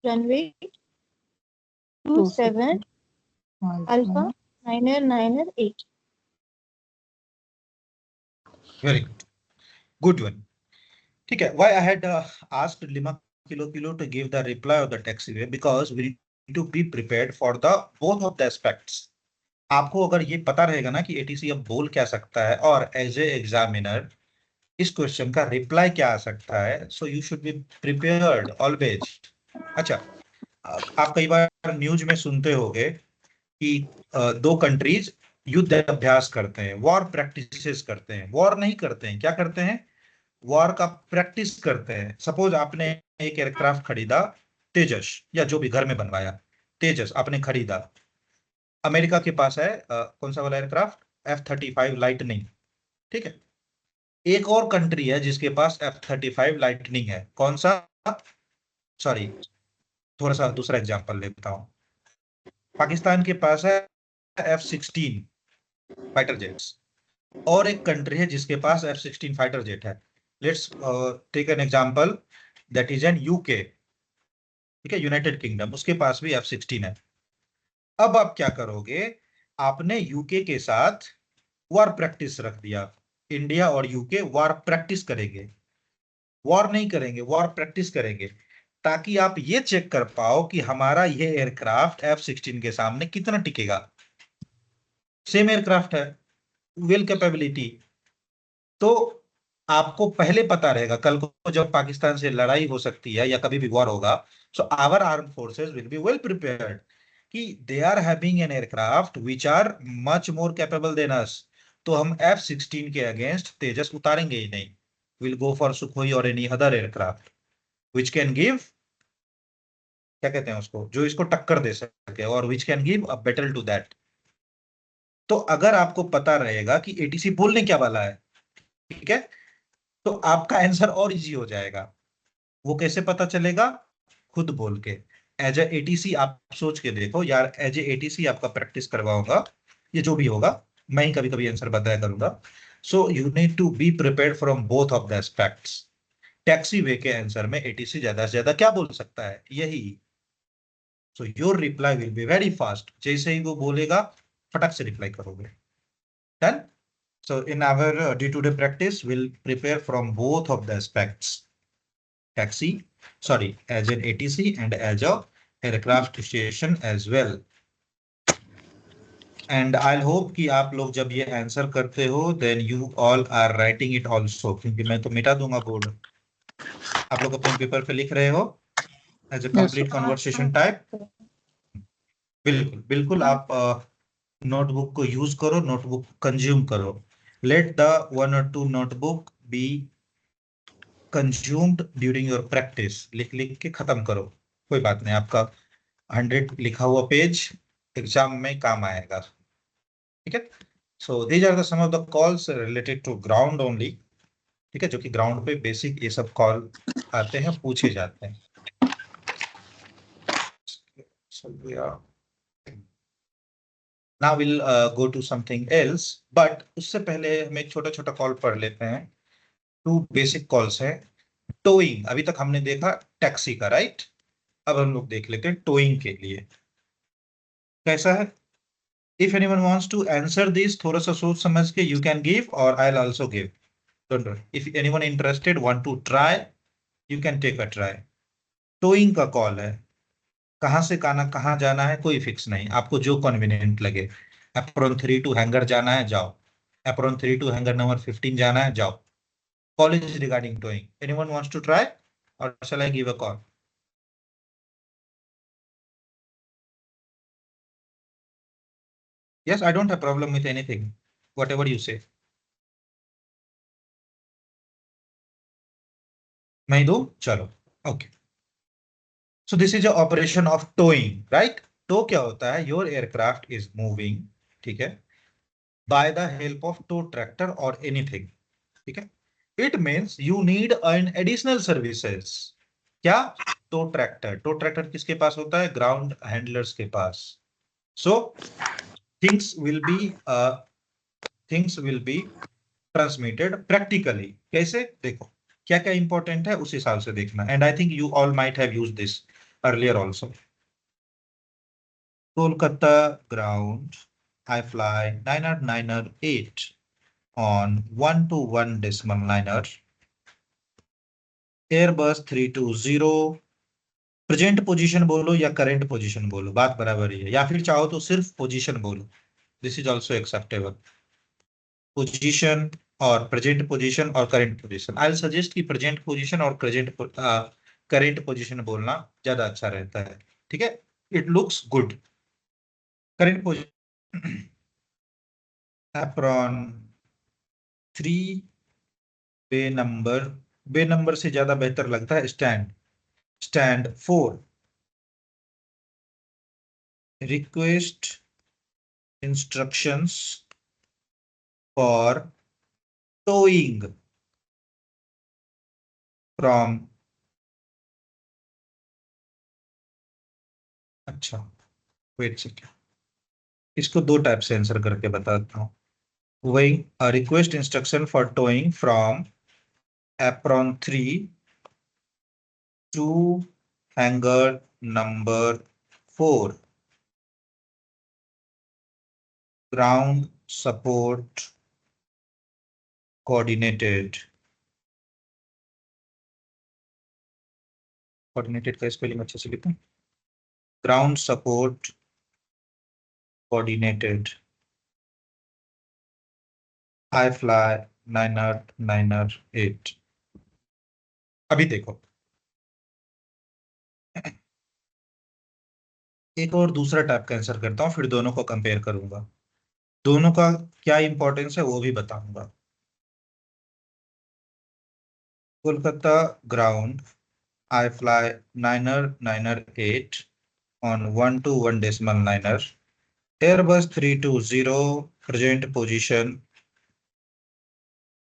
runway 27 Alpha Niner 8. Very good. Good one. ठीक है. Why I had asked Lima Kilo to give the reply of the taxiway, because we need to be prepared for the both of the aspects. आपको अगर ये पता रहेगा ना कि ATC अब बोल क्या सकता है और एज ए एग्जामिनर इस क्वेश्चन का रिप्लाई क्या आ सकता है, so you should be prepared always. अच्छा, आप कई बार न्यूज में सुनते होंगे कि दो कंट्रीज युद्ध अभ्यास करते हैं, वॉर प्रैक्टिसेस करते हैं. वॉर नहीं करते हैं, क्या करते हैं? वॉर का प्रैक्टिस करते हैं. सपोज आपने एक एयरक्राफ्ट खरीदा, तेजस, या जो भी घर में बनवाया तेजस आपने खरीदा. अमेरिका के पास है कौन सा वाला एयरक्राफ्ट? F-35 lightning. ठीक है. एक और कंट्री है जिसके पास F-35 लाइटनिंग है. कौन सा? सॉरी, थोड़ा सा दूसरा एग्जांपल लेता हूं. पाकिस्तान के पास है F-16 फाइटर जेट्स, और एक कंट्री है जिसके पास F-16 फाइटर जेट है. Let's take an example, that is an UK. ठीक है, यूनाइटेड किंगडम, उसके पास भी F-16 है. अब आप क्या करोगे? आपने यूके के साथ वॉर प्रैक्टिस रख दिया. इंडिया और यूके वॉर प्रैक्टिस करेंगे, वॉर नहीं करेंगे, वॉर प्रैक्टिस करेंगे, ताकि आप ये चेक कर पाओ कि हमारा ये एयरक्राफ्ट F-16 के सामने कितना टिकेगा. सेम एयरक्राफ्ट है, वेल कैपेबिलिटी. तो आपको पहले पता रहेगा कल को जब पाकिस्तान से लड़ाई हो सकती है या कभी भी वॉर होगा, so our armed forces will be well prepared कि they are having an aircraft which are much more capable than us. तो हम F-16 के अगेंस्ट तेजस उतारेंगे ही नहीं. विल गो फॉर सुखोई और any other aircraft which can give, क्या कहते हैं उसको, जो इसको टक्कर दे सके, और which can give a battle to that. तो अगर आपको पता रहेगा कि ATC बोलने क्या वाला है, ठीक है, तो आपका आंसर और इजी हो जाएगा. वो कैसे पता चलेगा? खुद बोल के. एज ए ATC आप सोच के देखो यार, एज ए ATC आपका प्रैक्टिस करवाऊंगा, ये जो भी होगा मैं ही कभी कभी आंसर बताया करूंगा. So you need to be prepared from both of the aspects. Taxiway के आंसर में ATC ज्यादा से ज्यादा क्या बोल सकता है? यही. So your reply will be very fast. जैसे ही वो बोलेगा फटक से रिप्लाई करोगे. Done. So in our day-to-day practice, we'll prepare from both of the aspects. As an ATC and as a aircraft station as well. And I'll hope कि आप लोग जब ये आंसर करते हो, then you all are writing it also. क्योंकि मैं तो मिटा दूंगा बोर्ड. आप लोग अपने पेपर पे लिख रहे हो as a complete conversation type. बिल्कुल आप नोटबुक को यूज करो, नोटबुक कंज्यूम करो. Let the 1 or 2 notebook be consumed during your practice. लिख लिख के खत्म करो, कोई बात नहीं, आपका 100 लिखा हुआ पेज एग्जाम में काम आएगा. ठीक है. So these are the some of the calls related to ground only. ठीक है, जो कि ग्राउंड पे बेसिक ये सब कॉल आते हैं, पूछे जाते हैं. Now we'll go to something else, but उससे पहले हम एक छोटा छोटा कॉल पढ़ लेते हैं. 2 बेसिक कॉल्स हैं. टोइंग, अभी तक हमने देखा टैक्सी का, राइट. अब हम लोग देख लेते हैं टोइंग के लिए कैसा है. If anyone wants to answer this, थोड़ा सा सोच समझ के you can give or I'll also give. Don't worry. If anyone interested want to try, you can take a try. Towing का कॉल है. कहाँ से कहाँ जाना है कोई फिक्स नहीं, आपको जो कन्वीनियंट लगे. एप्रोन 3 टू हैंगर जाना है, जाओ. एप्रोन 3 टू हैंगर नंबर 15 जाना है, जाओ. Call is regarding towing. Anyone wants to try or shall I give a call? Yes, I don't have problem with anything. Whatever you say. मैं दो, चलो. Okay. So this is a operation of towing, right? Tow क्या होता है? Your aircraft is moving, ठीक है, by the help of tow tractor or anything. ठीक है. It means you need an additional services. क्या? Tow tractor. Tow tractor किसके पास होता है? Ground handlers के पास. So things will be transmitted practically. कैसे? देखो क्या क्या इंपॉर्टेंट है उस हिसाब से देखना. And I think you all might have used this earlier also. Kolkata ground, I fly 908 on 121 decimal liner. Airbus 320. Present position बोलो या करेंट पोजीशन बोलो, बात बराबर ही है. या फिर चाहो तो सिर्फ पोजीशन बोलो, this is also acceptable. Position और प्रेजेंट पोजीशन और current position. I will suggest कि प्रेजेंट पोजीशन और करंट पोजीशन बोलना ज्यादा अच्छा रहता है. ठीक है, it looks good. Current position apron 3 bay number से ज्यादा बेहतर लगता है stand 4. Request instructions for towing from. अच्छा वेट सेकेंड, इसको 2 टाइप से आंसर करके बताता हूँ. वही request instruction for towing from apron 3 to hangar number 4. Ground support coordinated. Coordinated का स्पेलिंग अच्छे से लिखते हैं. Ground support coordinated. I fly 908. अभी देखो एक और दूसरा टाइप का आंसर करता हूं, फिर दोनों को कंपेयर करूंगा, दोनों का क्या इंपॉर्टेंस है वो भी बताऊंगा. Kolkata ground, I fly 908 on 121 decimal liner. Airbus 320 present position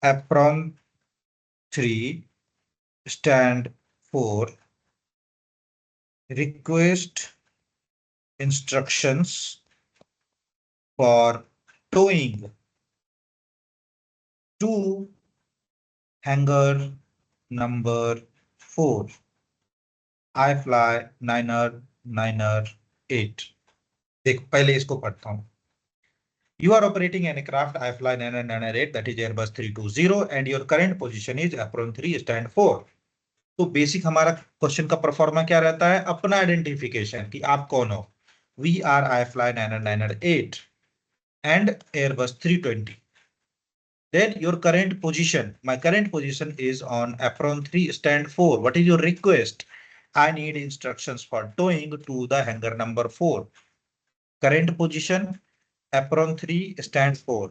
apron 3 stand 4. Request instructions for towing to hangar number 4. I fly 908. देखो पहले इसको पढ़ता हूँ. You are operating an aircraft I fly 908 that is Airbus 320 and your current position is apron 3 stand 4. तो basic हमारा question का pro forma क्या रहता है? अपना आइडेंटिफिकेशन कि आप कौन हो. We are I fly 908 and Airbus 320. Then your current position, my current position is on apron 3 stand 4. What is your request? I need instructions for towing to the hangar number 4. Current position apron 3 stand four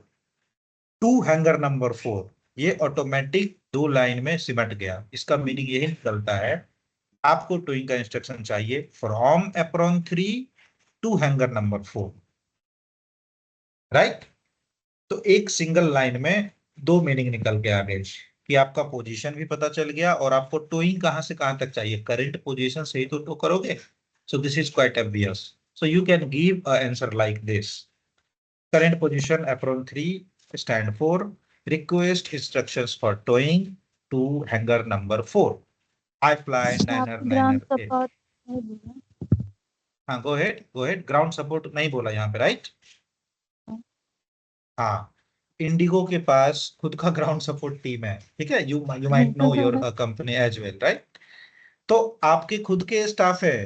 to hangar number 4, ये automatic 2 line में सिमट गया। इसका meaning यही निकलता है, आपको टूइंग का इंस्ट्रक्शन चाहिए from apron 3 to hangar number 4, right. तो एक सिंगल लाइन में 2 मीनिंग निकल के आ गए कि आपका पोजीशन भी पता चल गया और आपको टोइंग कहां से कहां तक चाहिए, करंट पोजीशन से ही तो टो करोगे। So this is quite obvious, so you can give a answer like this, current position apron 3 stand for request instructions for towing to hangar number 4, I fly niner ground niner. Support हाँ, go head, ground support नहीं बोला यहाँ पे, right. हाँ, Indigo के पास खुद का ground support team है, ठीक है। You might know your company as well, right. तो आपके खुद के स्टाफ है,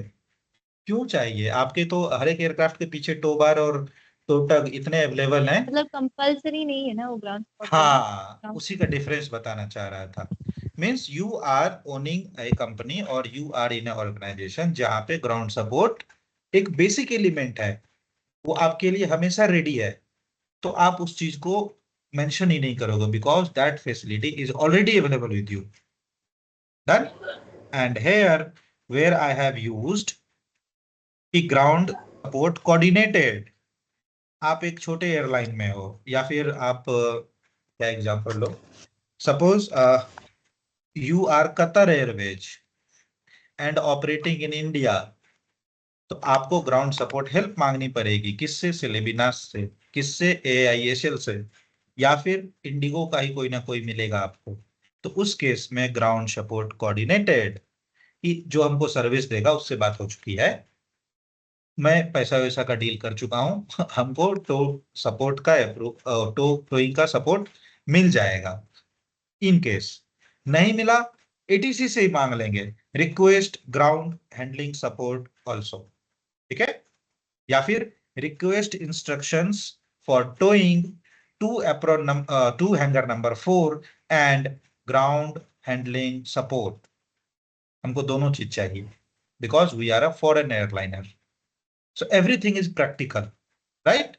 क्यों चाहिए आपके, तो हर एक एयरक्राफ्ट के पीछे टो बार और टो टग इतने अवेलेबल हैं। मतलब कंपलसरी नहीं है ना वो ग्राउंड सपोर्ट। हाँ, उसी का डिफरेंस बताना चाह रहा था। Means you are owning a company और यू आर इन ऑर्गेनाइजेशन जहां पे ग्राउंड सपोर्ट एक बेसिक एलिमेंट है, वो आपके लिए हमेशा रेडी है। तो आप उस चीज को मेंशन ही नहीं करोगे because that facility is already available with you, done. And here where I have used ground support coordinated, आप एक छोटे एयरलाइन में हो या फिर आप क्या एग्जांपल लो, suppose you are Qatar Airways and operating in India, तो आपको ग्राउंड सपोर्ट हेल्प मांगनी पड़ेगी, किससे, सिलेबिनास से, किससे, AISL से, या फिर इंडिगो का ही कोई ना कोई मिलेगा आपको। तो उस केस में ग्राउंड सपोर्ट कोऑर्डिनेटेड कि जो हमको सर्विस देगा उससे बात हो चुकी है, मैं पैसा वैसा का डील कर चुका हूं हमको टो सपोर्ट का टोइंग का सपोर्ट मिल जाएगा। इन केस नहीं मिला, ATC से ही मांग लेंगे, request ground handling support also, ठीक है। या फिर request instructions for towing to hangar number 4 and ground handling support, हमको दोनों चीज चाहिए because we are a foreign airliner. So everything is practical, right.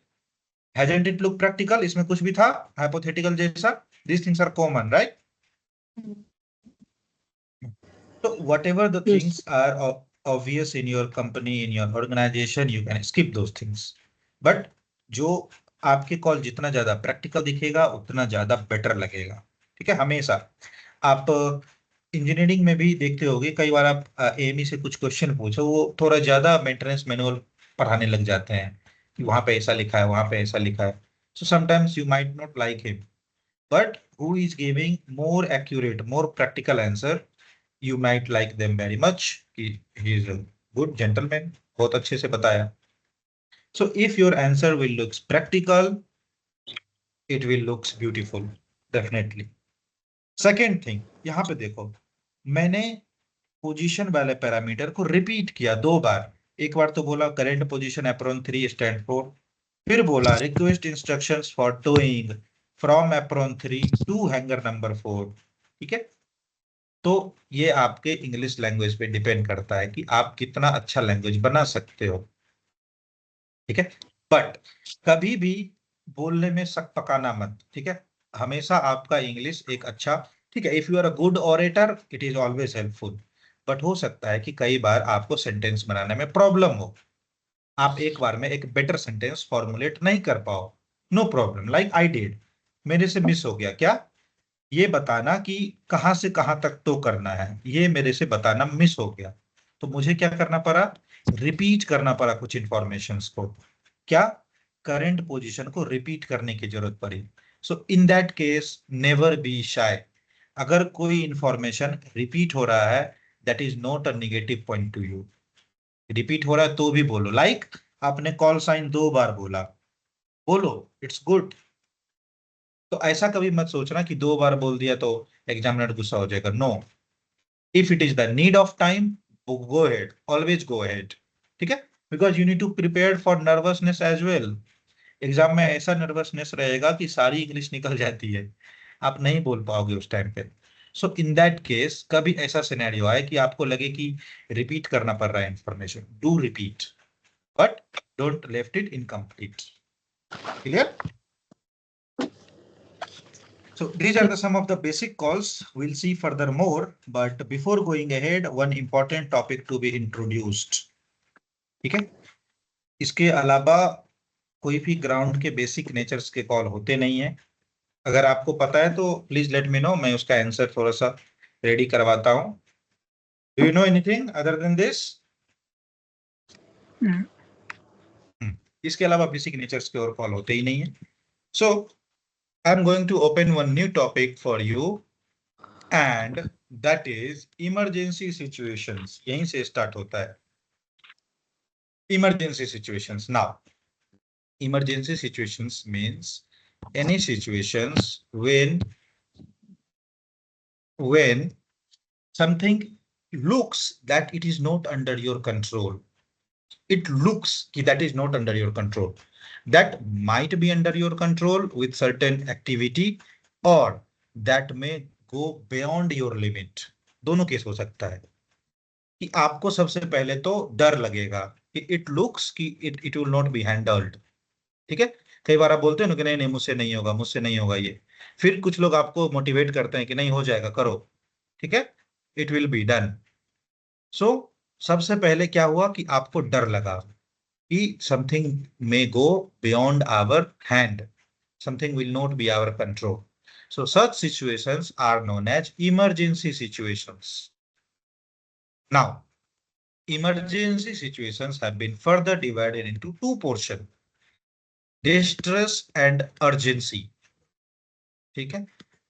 Hasn't it look practical, इसमें कुछ भी था हाइपोथेटिकल जैसा, this things are common, right. So whatever the Yes. things are obvious in your company, in your organization, you can skip those things. But जो आपके call जितना ज्यादा practical दिखेगा उतना ज्यादा बेटर लगेगा, ठीक है। हमेशा आप इंजीनियरिंग में भी देखते होगे, कई बार आप AME से कुछ क्वेश्चन पूछो, वो थोड़ा ज्यादा मेंटेनेंस मैनुअल पढ़ाने लग जाते हैं कि वहां पे ऐसा लिखा है, वहां पे ऐसा लिखा है। So sometimes you might not like him, but who is giving more accurate, more practical answer, you might like them very much कि he is a good gentleman, बहुत अच्छे से बताया। So if your answer will looks practical, it will looks beautiful, definitely. Second thing, यहाँ पे देखो, मैंने position वाले पैरामीटर को रिपीट किया 2 बार। एक बार तो बोला current position apron 3 stand four, फिर बोला request instructions for towing from apron 3 to hangar number 4, ठीक है। तो ये आपके इंग्लिश लैंग्वेज पे डिपेंड करता है कि आप कितना अच्छा लैंग्वेज बना सकते हो, ठीक है। बट कभी भी बोलने में शक पकाना मत, ठीक है। हमेशा आपका इंग्लिश एक अच्छा, ठीक है, if you are a good orator it is always helpful, but हो सकता है कि कई बार आपको सेंटेंस बनाने में प्रॉब्लम हो, आप एक बार में एक बेटर सेंटेंस फॉर्मुलेट नहीं कर पाओ, no problem, like I did, मेरे से मिस हो गया क्या, ये बताना कि कहां से कहां तक तो करना है, ये मेरे से बताना मिस हो गया, तो मुझे क्या करना पड़ा, रिपीट करना पड़ा कुछ इंफॉर्मेशंस को, क्या, करंट पोजीशन को रिपीट करने की जरूरत पड़ी। So in that case never be shy, अगर कोई इंफॉर्मेशन रिपीट हो रहा है that is not a negative point to you, repeat हो रहा है तो भी बोलो, लाइक आपने कॉल साइन 2 बार बोला, बोलो, इट्स गुड। तो ऐसा कभी मत सोचना कि 2 बार बोल दिया तो एग्जामिनर गुस्सा हो जाएगा, no, if it is the need of time go ahead, always go ahead, ठीक है, because you need to prepare for nervousness as well. Exam में ऐसा नर्वसनेस रहेगा कि सारी इंग्लिश निकल जाती है, आप नहीं बोल पाओगे उस टाइम पे। सो इन दैट केस कभी ऐसा सिनेरियो आए कि आपको लगे कि रिपीट करना पड़ रहा है information, do repeat but don't left it incomplete, Clear? So these are the some of the basic calls. We'll see furthermore, but before going ahead, one important topic to be introduced. ठीक है? इसके अलावा कोई भी ground के basic natures के call होते नहीं है. अगर आपको पता है तो प्लीज लेट मी नो, मैं उसका आंसर थोड़ा सा रेडी करवाता हूं. Do you know anything other than this? इसके अलावा बेसिक नेचर्स के और कॉल होते ही नहीं है. So I am going to open one new topic for you and that is emergency situations. यहीं से स्टार्ट होता है emergency situations. Now emergency situations means any situations when something looks that it is not under your control. It looks that is not under your control. That might be under your control with certain activity or that may go beyond your limit. दोनों case हो सकता है कि आपको सबसे पहले तो डर लगेगा कि it looks कि it will not be handled. ठीक है? कई बार आप बोलते हैं ना कि नहीं नहीं मुझसे नहीं होगा, मुझसे नहीं होगा ये. फिर कुछ लोग आपको मोटिवेट करते हैं कि नहीं हो जाएगा, करो. ठीक है? It will be done. So सबसे पहले क्या हुआ कि आपको डर लगा कि something may go beyond our hand, something will not be our control. So such situations are known as emergency situations. Now emergency situations have been further divided into two portion, distress and urgency. ठीक है?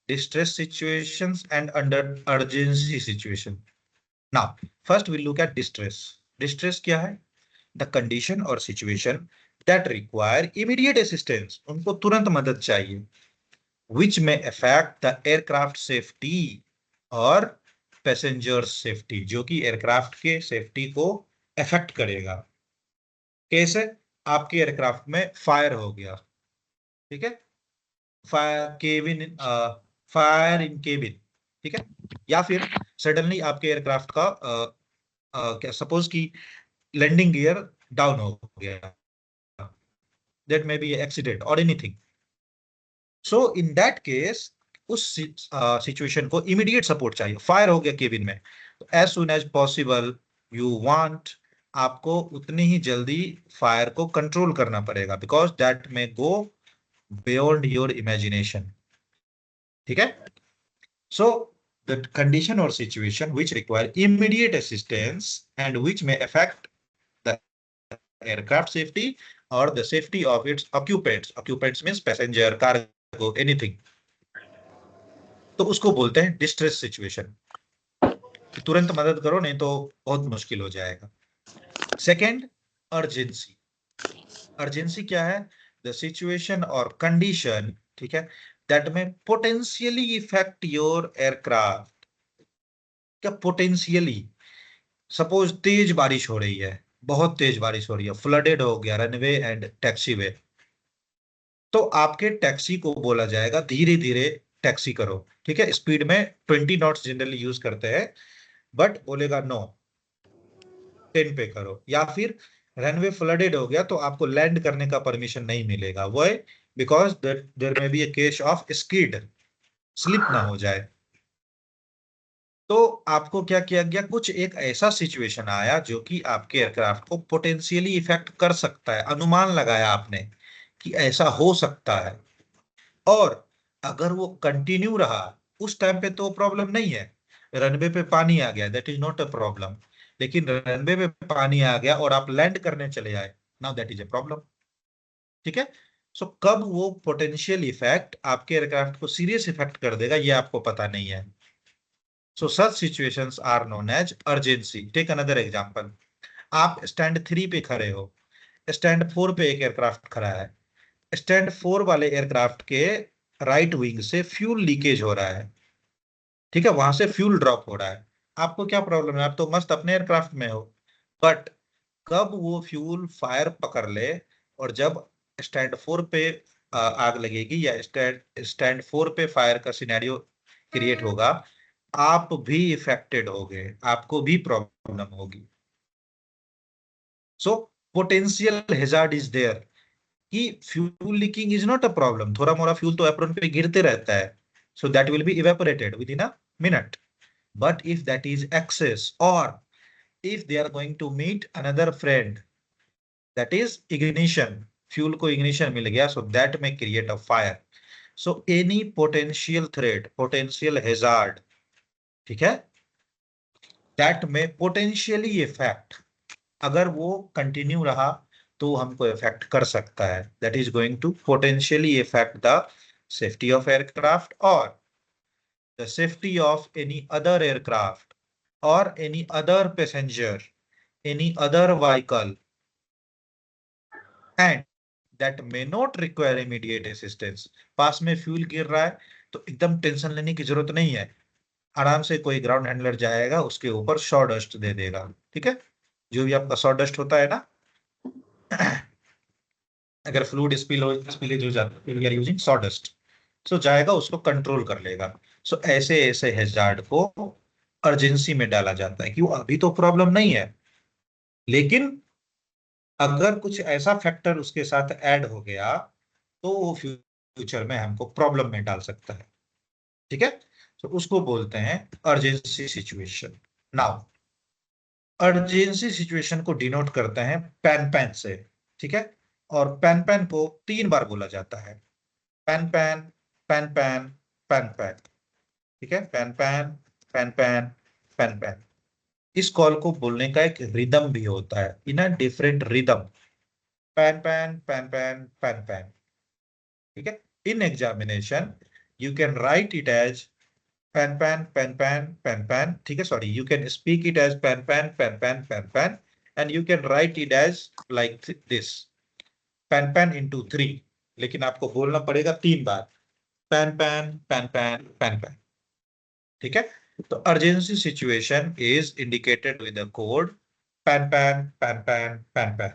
Distress situations and under urgency situation. Now, first we'll look at distress. Distress क्या है? The condition or situation that require immediate assistance. उनको तुरंत मदद चाहिए. Which may affect the aircraft safety or passengers safety. जो कि aircraft के safety को affect करेगा. कैसे? आपके एयरक्राफ्ट में फायर हो गया. ठीक है? Fire in cabin. ठीक है? या फिर सडनली आपके एयरक्राफ्ट का क्या सपोज कि लैंडिंग गियर डाउन हो गया, दैट मे बी एक्सीडेंट और anything. So in that case उस सिचुएशन को इमीडिएट सपोर्ट चाहिए. फायर हो गया केबिन में, तो as soon as possible you want, आपको उतनी ही जल्दी फायर को कंट्रोल करना पड़ेगा because that may go beyond your imagination. ठीक है? सो द कंडीशन और situation which require immediate assistance and which may affect the aircraft safety और the safety of its occupants. Occupants means passenger, cargo, anything. तो उसको बोलते हैं distress situation. तुरंत मदद करो नहीं तो बहुत मुश्किल हो जाएगा. Second, urgency. अर्जेंसी क्या है? द सिचुएशन और कंडीशन, ठीक है, दैट में पोटेंशियली इफेक्ट योर एयरक्राफ्ट. क्या पोटेंशियली? सपोज तेज बारिश हो रही है, बहुत तेज बारिश हो रही है, फ्लडेड हो गया रनवे एंड टैक्सीवे, तो आपके टैक्सी को बोला जाएगा धीरे धीरे टैक्सी करो. ठीक है? स्पीड में 20 नॉट्स जनरली यूज करते हैं, बट बोलेगा नो 10 पे करो. या फिर रनवे फ्लडेड हो गया तो आपको लैंड करने का परमिशन नहीं मिलेगा. वो because there may be a case of skid, slip ना हो जाए. तो आपको क्या किया गया? कुछ एक ऐसा सिचुएशन आया जो कि आपके एयरक्राफ्ट को पोटेंशियली इफेक्ट कर सकता है. अनुमान लगाया आपने कि ऐसा हो सकता है, और अगर वो कंटिन्यू रहा उस टाइम पे तो प्रॉब्लम नहीं है. रनवे पे पानी आ गया, that is not a problem. लेकिन रनवे पे पानी आ गया और आप लैंड करने चले आए, now that is a problem. ठीक है? सो कब वो पोटेंशियल इफेक्ट आपके एयरक्राफ्ट को सीरियस इफेक्ट कर देगा ये आपको पता नहीं है. So such situations are known as urgency. Take another example. आप स्टैंड 3 पे खड़े हो, स्टैंड 4 पे एक एयरक्राफ्ट खड़ा है. स्टैंड 4 वाले एयरक्राफ्ट के राइट विंग से फ्यूल लीकेज हो रहा है. ठीक है? वहां से फ्यूल ड्रॉप हो रहा है. आपको क्या प्रॉब्लम है? आप तो मस्त अपने एयरक्राफ्ट में हो. बट कब वो फ्यूल फायर पकड़ ले और जब स्टैंड 4 पे आग लगेगी या स्टैंड 4 पे फायर का सिनेरियो क्रिएट होगा, आप भी इफेक्टेड होगे, आपको भी प्रॉब्लम होगी. So potential hazard is there. कि fuel leaking is not a problem, थोड़ा मोड़ा फ्यूल तो एप्रॉन पे गिरते रहता है, so that will be evaporated within a minute. But if that is excess, और if they are going to meet another friend, that is ignition, fuel को ignition मिल गया, so that may create a fire. So any potential threat, potential hazard, ठीक है, that may potentially affect, अगर वो continue रहा तो हमको इफेक्ट कर सकता है, that is going to potentially affect the safety of aircraft or the safety of any other aircraft or any other passenger, any other vehicle, and that may not require immediate assistance. पास में fuel गिर रहा है तो एकदम tension लेने की जरूरत नहीं है, आराम से कोई ग्राउंड हैंडलर जाएगा, उसके ऊपर सॉडस्ट दे देगा, ठीक है, जो भी आपका सॉडस्ट होता है ना, अगर फ्लूइड स्पिलेज हो जाता है, वी आर यूजिंग सॉडस्ट, सो जाएगा, उसको कंट्रोल कर लेगा. सो ऐसे ऐसे हैजार्ड को अर्जेंसी में डाला जाता है, क्यों, अभी तो प्रॉब्लम नहीं है, लेकिन अगर कुछ ऐसा फैक्टर उसके साथ ऐड हो गया तो वो फ्यूचर में हमको प्रॉब्लम में डाल सकता है, ठीक है. तो उसको बोलते हैं urgency situation. Now urgency situation को डिनोट करते हैं पैन पैन से, ठीक है, और पैन पैन को 3 बार बोला जाता है, pan pan, pan pan, pan pan, ठीक है, pan pan, pan pan, pan pan. इस कॉल को बोलने का एक रिदम भी होता है, in a different rhythm, pan pan, pan pan, pan pan, ठीक है. In examination you can write it as pan pan, pan pan, pan pan, ठीक है, sorry, you can speak it as pan pan, pan pan, pan pan, and you can write it as like this, pan pan into 3, लेकिन आपको बोलना पड़ेगा 3 बार, pan pan, pan pan, pan pan, ठीक है. तो urgency situation is indicated with the code pan pan, pan pan, pan pan.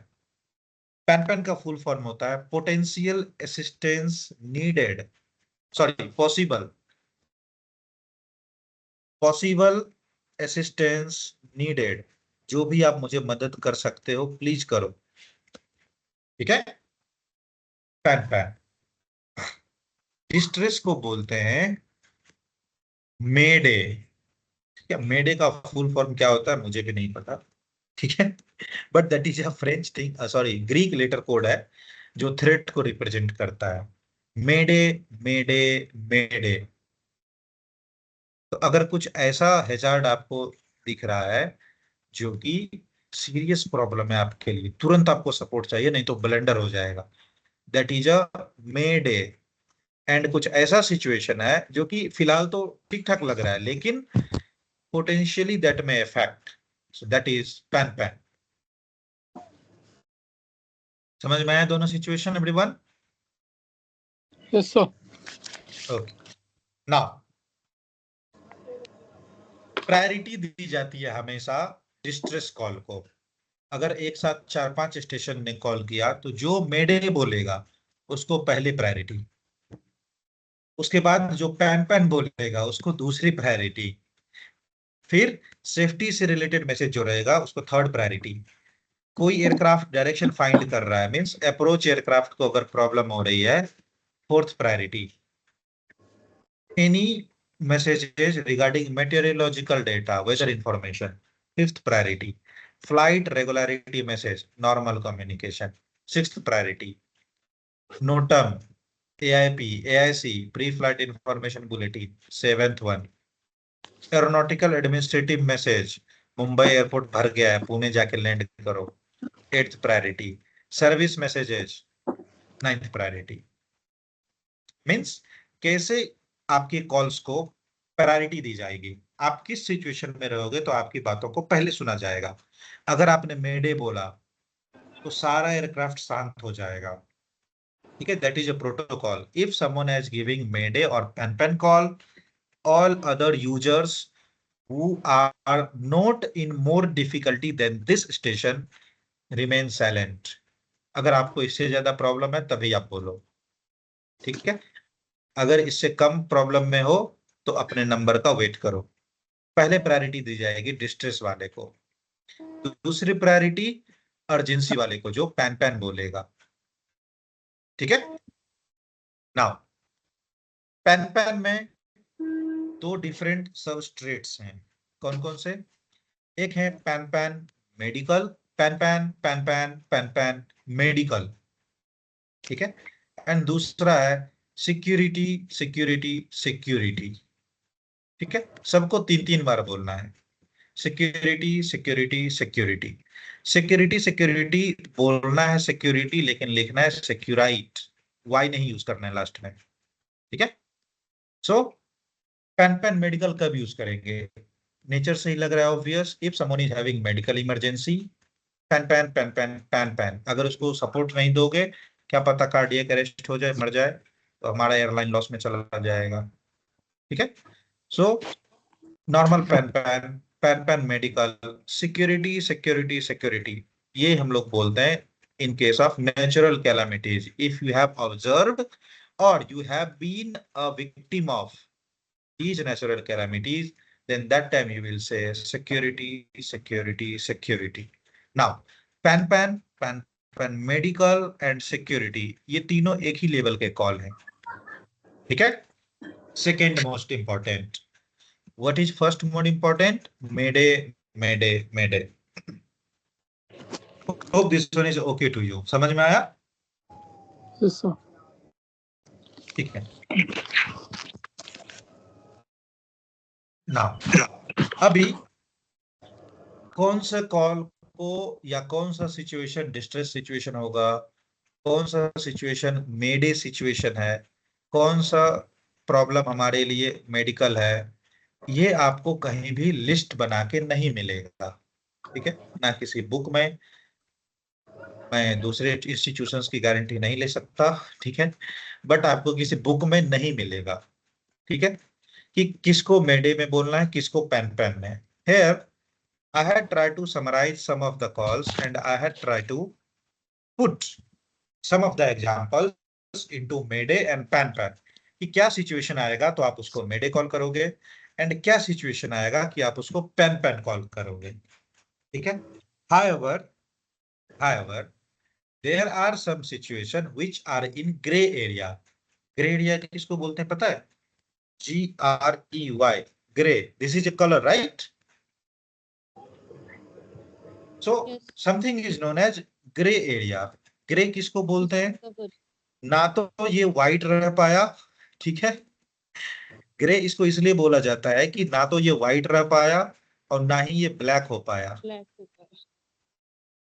Pan pan का full form होता है potential assistance needed, sorry, possible assistance needed, जो भी आप मुझे मदद कर सकते हो प्लीज करो, ठीक है. Pan pan. डिस्ट्रेस को बोलते हैं मेडे, ठीक है. मेडे का फुल फॉर्म क्या होता है मुझे भी नहीं पता, ठीक है, but that is a French thing, sorry, Greek letter code है जो थ्रेट को रिप्रेजेंट करता है. मेडे, मेडे, मेडे. तो अगर कुछ ऐसा हैजार्ड आपको दिख रहा है जो कि सीरियस प्रॉब्लम है आपके लिए, तुरंत आपको सपोर्ट चाहिए, नहीं तो ब्लेंडर हो जाएगा, that is a mayday. And कुछ ऐसा सिचुएशन है जो कि फिलहाल तो ठीक ठाक लग रहा है, लेकिन potentially that may effect, so that is pan pan. समझ में आया दोनों situation everyone? Yes sir. Okay. Now priority दी जाती है हमेशा डिस्ट्रेस कॉल को. अगर एक साथ 4-5 स्टेशन ने कॉल किया तो जो मेडे बोलेगा उसको पहली प्रायोरिटी, उसके बाद जो पैन पैन बोलेगा उसको दूसरी प्रायोरिटी, फिर सेफ्टी से रिलेटेड मैसेज जो रहेगा उसको थर्ड प्रायोरिटी. कोई एयरक्राफ्ट डायरेक्शन फाइंड कर रहा है, मींस अप्रोच एयरक्राफ्ट को अगर प्रॉब्लम हो रही है, fourth priority. Any messages regarding meteorological data, weather information, fifth priority. Flight regularity message, normal communication, sixth priority. NOTAM, AIP, AIC, pre-flight information bulletin, seventh one. Aeronautical administrative message, Mumbai airport भर गया है, पुणे जाके land करो, eighth priority. Service messages, ninth priority. Means कैसे आपकी calls को priority दी जाएगी, आप किस सिचुएशन में रहोगे तो आपकी बातों को पहले सुना जाएगा. अगर आपने मेडे बोला तो सारा एयरक्राफ्ट शांत हो जाएगा, ठीक है, that is a protocol. If someone is giving mayday और pan pan call, all other users who are not in more difficulty than this station remain silent. अगर आपको इससे ज्यादा प्रॉब्लम है तभी आप बोलो, ठीक है. अगर इससे कम प्रॉब्लम में हो तो अपने नंबर का वेट करो. पहले प्रायोरिटी दी जाएगी डिस्ट्रेस वाले को, दूसरी प्रायोरिटी अर्जेंसी वाले को जो पैन पैन बोलेगा. ठीक है। नाउ पैन में दो डिफरेंट सबस्ट्रेट्स हैं, कौन कौन से? एक है पैन मेडिकल, पैन मेडिकल, ठीक है। एंड दूसरा है सिक्योरिटी सिक्योरिटी सिक्योरिटी, ठीक है। सबको 3 बार बोलना है, security security security security security बोलना है सिक्योरिटी, लेकिन लिखना है सिक्योराइट, वाई नहीं यूज करना है लास्ट में, ठीक है। सो पैन मेडिकल कब यूज करेंगे? नेचर से ही लग रहा है obvious, if someone is having medical emergency, pan, अगर उसको सपोर्ट नहीं दोगे, क्या पता कार्डियक अरेस्ट हो जाए, मर जाए, तो हमारा एयरलाइन लॉस में चला जाएगा, ठीक है। So normal pan medical, security security security, ये हम लोग बोलते हैं in case of natural calamities. If you have observed और you have been a victim of these natural calamities, then that time you will say security security security. Now pan medical and security, ये तीनों एक ही level के call हैं, ठीक है। Second most important, what is first most important? Mayday mayday mayday. Hope this one is okay to you, समझ में आया? Yes, sir. ठीक है। ना अभी कौन सा कॉल को या कौन सा सिचुएशन डिस्ट्रेस सिचुएशन होगा, कौन सा सिचुएशन मेडे सिचुएशन है, कौन सा प्रॉब्लम हमारे लिए मेडिकल है, ये आपको कहीं भी लिस्ट बना के नहीं मिलेगा, ठीक है। ना किसी बुक में, मैं दूसरे इंस्टीट्यूशंस की गारंटी नहीं ले सकता, ठीक है, बट आपको किसी बुक में नहीं मिलेगा, ठीक है, कि किसको मेडे में बोलना है, किसको पैन में। Here I had tried to summarize some of the calls and I had tried to put some of the examples into Mayday and Pan कि क्या सिचुएशन आएगा तो आप उसको मेडे कॉल करोगे, एंड क्या सिचुएशन आएगा कि आप उसको पैन कॉल करोगे, ठीक है। However, there are some situation which are in gray area. Gray area किसको बोलते हैं पता है? GREY, gray. This is a color, right? So Yes. something is known as gray area. Grey किसको बोलते हैं? ना तो ये व्हाइट रह पाया, ठीक है। ग्रे इसको इसलिए बोला जाता है कि ना तो ये व्हाइट रह पाया और ना ही ये ब्लैक हो पाया।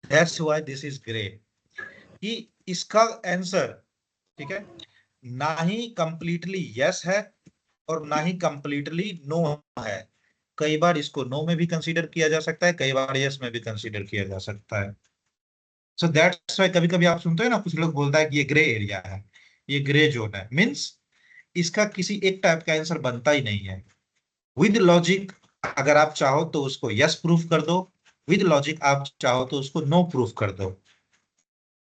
That's why this is gray. कि इसका आंसर, ठीक है, ना ही कंप्लीटली यस है और ना ही कंप्लीटली नो है। कई बार इसको नो में भी कंसीडर किया जा सकता है, कई बार यस में भी कंसीडर किया जा सकता है। सो दैट्स व्हाई कभी कभी आप सुनते हैं ना, कुछ लोग बोलता है कि ये ग्रे एरिया है, ये ग्रे जोन है, मींस इसका किसी एक टाइप का आंसर बनता ही नहीं है। विद लॉजिक अगर आप चाहो तो उसको यस प्रूफ कर दो, विद लॉजिक आप चाहो तो उसको नो प्रूफ कर दो,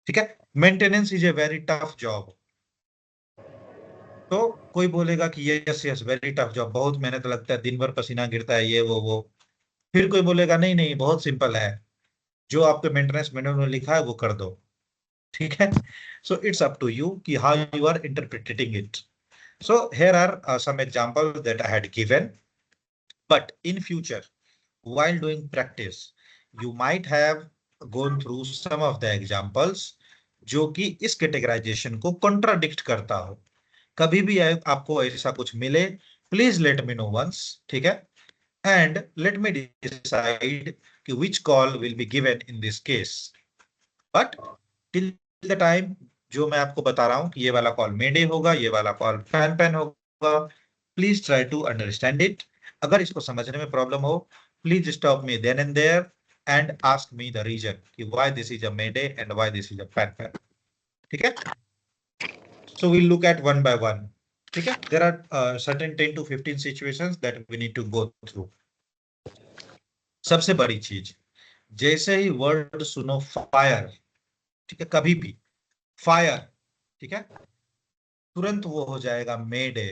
ठीक है। Maintenance is a very tough job. तो कोई बोलेगा कि yes yes very tough job, बहुत मेहनत लगता है, दिन भर पसीना गिरता है, ये वो। फिर कोई बोलेगा नहीं नहीं बहुत सिंपल है, जो आपके मेंटेनेंस मैनुअल में लिखा है वो कर दो, ठीक है। So it's up to you कि how you are interpreting it. So here are some examples that I had given, but in future while doing practice you might have gone through some of the examples जो कि इस categorisation को contradict करता हो। कभी भी आपको ऐसा कुछ मिले, please let me know once, ठीक है, एंड लेट मी डिसाइड कि which call will be given in this case. But till the time जो मैं आपको बता रहा हूं कि ये वाला कॉल मेडे होगा, ये वाला कॉल पैन होगा, please try to understand it. अगर इसको समझने में प्रॉब्लम हो, please stop me then and there and ask me the reason कि why this is a mayday and why this is a pan, ठीक है। So we'll look at one by one, ठीक है। There are certain 10 to 15 situations that we need to go through. सबसे बड़ी चीज, जैसे ही word सुनो फायर, ठीक है, कभी भी फायर, ठीक है, तुरंत वो हो जाएगा मेडे,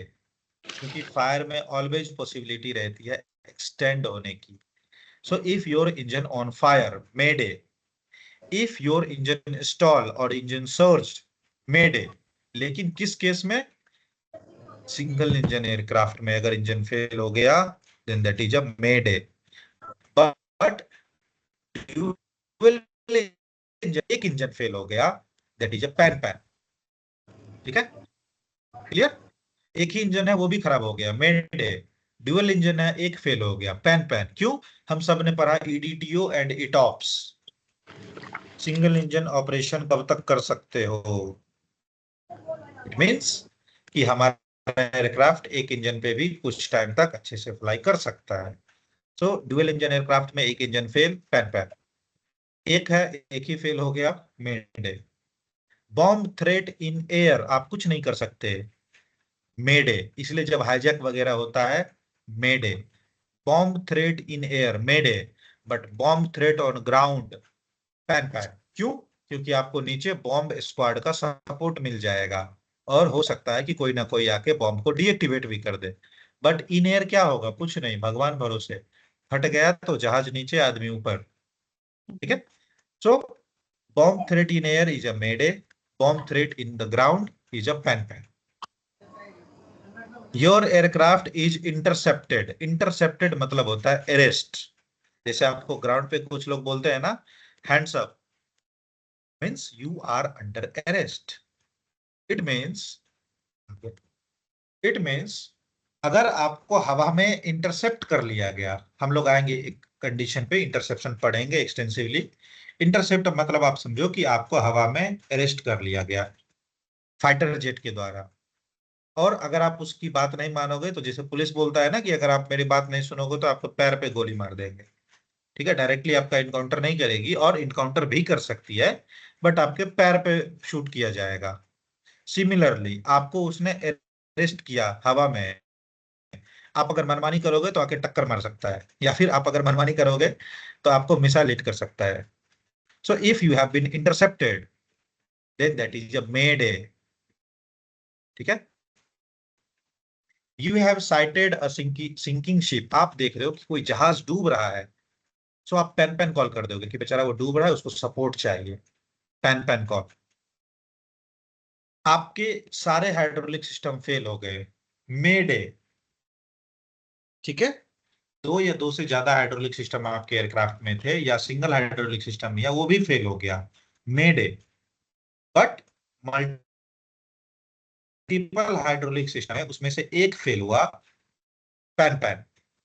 क्योंकि फायर में ऑलवेज पॉसिबिलिटी रहती है एक्सटेंड होने की। So if your engine on fire, mayday. If your engine stall or engine surged, mayday. लेकिन किस केस में? सिंगल इंजन एयरक्राफ्ट में अगर इंजन फेल हो गया then that is a mayday. But dual engine, एक इंजन फेल हो गया that is a pan pan. ठीक है, क्लियर? एक ही इंजन है वो भी खराब हो गया, मेडे। ड्यूअल इंजन है, एक फेल हो गया, पैन पैन। क्यों? हम सब ने पढ़ा EDTO and ETOPS. Single engine operation कब तक कर सकते हो? इट मीन्स कि हमारा एयरक्राफ्ट एक इंजन पे भी कुछ टाइम तक अच्छे से फ्लाई कर सकता है। सो ड्यूअल इंजन एयरक्राफ्ट में एक इंजन फेल, पैन पैन। एक है, एक ही फेल हो गया, मेडे। बॉम्ब थ्रेट इन एयर, आप कुछ नहीं कर सकते, मेडे। इसलिए जब हाईजैक वगैरह होता है, mayday. Bomb threat in air, mayday. But bomb threat on ground, pan pan. क्यों? क्योंकि आपको नीचे बॉम्ब स्क्वाड का सपोर्ट मिल जाएगा और हो सकता है कि कोई ना कोई आके बॉम्ब को डीएक्टिवेट भी कर दे। बट इन एयर क्या होगा? कुछ नहीं, भगवान भरोसे। फट गया तो जहाज नीचे, आदमी ऊपर। ठीक है? So bomb threat in air is a mayday, bomb threat in the ground is a pan pan. Your aircraft is intercepted. Intercepted मतलब होता है अरेस्ट। जैसे आपको ग्राउंड पे कुछ लोग बोलते हैं ना, hands up, means you are under arrest. It means अगर आपको हवा में इंटरसेप्ट कर लिया गया, हम लोग आएंगे एक कंडीशन पे, इंटरसेप्शन पढ़ेंगे एक्सटेंसिवली। इंटरसेप्ट मतलब आप समझो कि आपको हवा में अरेस्ट कर लिया गया फाइटर जेट के द्वारा, और अगर आप उसकी बात नहीं मानोगे तो जैसे पुलिस बोलता है ना कि अगर आप मेरी बात नहीं सुनोगे तो आपको पैर पे गोली मार देंगे। ठीक है, डायरेक्टली आपका इनकाउंटर नहीं करेगी, और इनकाउंटर भी कर सकती है, बट आपके पैर पे शूट किया जाएगा। सिमिलरली आपको उसने अरेस्ट किया हवा में, आप अगर मनमानी करोगे तो आके टक्कर मार सकता है, या फिर आप अगर मनमानी करोगे तो आपको मिसाइल हिट कर सकता है। So if you have been intercepted then that is a mayday. ठीक है? You have sighted a sinking ship, आप देख रहे हो कि कोई जहाज डूब रहा है, सो आप पैन पैन कॉल कर दोगे कि बेचारा वो डूब रहा है, उसको सपोर्ट चाहिए, पैन पैन कॉल। आपके सारे हाइड्रोलिक सिस्टम फेल हो गए, मेडे। ठीक है? दो या दो से ज्यादा हाइड्रोलिक सिस्टम आपके एयरक्राफ्ट में थे, या सिंगल हाइड्रोलिक सिस्टम, या वो भी फेल हो गया, मेडे। बट मल्टीपल हाइड्रोलिक सिस्टम है, उसमें से एक फेल हुआ, पैन पैन।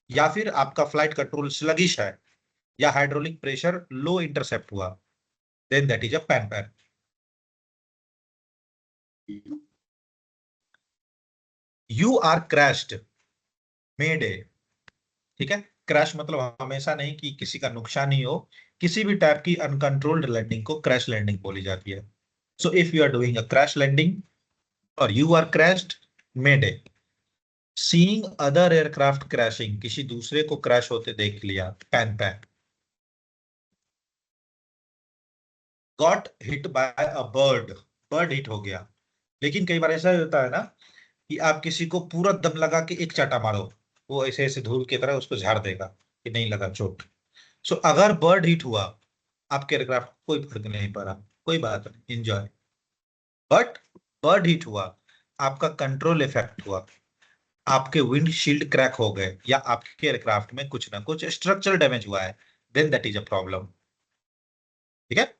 या फिर आपका फ्लाइट कंट्रोल स्लगिश है, या हाइड्रोलिक प्रेशर लो इंटरसेप्ट हुआ, then that is a pan pan. You are crashed, mayday. ठीक है? क्रैश मतलब हमेशा नहीं कि किसी का नुकसान ही हो, किसी भी टाइप की अनकंट्रोल्ड लैंडिंग को क्रैश लैंडिंग बोली जाती है। So if you are doing a crash landing और you are crashed, mayday. Seeing other aircraft crashing, किसी दूसरे को क्रैश होते देख लिया, pan pan. Got hit by a bird, bird hit हो गया। लेकिन कई बार ऐसा होता है ना कि आप किसी को पूरा दम लगा के एक चाटा मारो, वो ऐसे ऐसे धूल की तरह उसको झाड़ देगा कि नहीं लगा चोट। सो अगर बर्ड हिट हुआ, आपके एयरक्राफ्ट कोई फर्क नहीं पड़ा, कोई बात नहीं, एंजॉय। बट बर्ड हिट हुआ, आपका कंट्रोल इफेक्ट हुआ, आपके विंडशील्ड क्रैक हो गए, या आपके एयरक्राफ्ट में कुछ ना कुछ स्ट्रक्चरल डैमेज हुआ है, then that is a problem. ठीक है?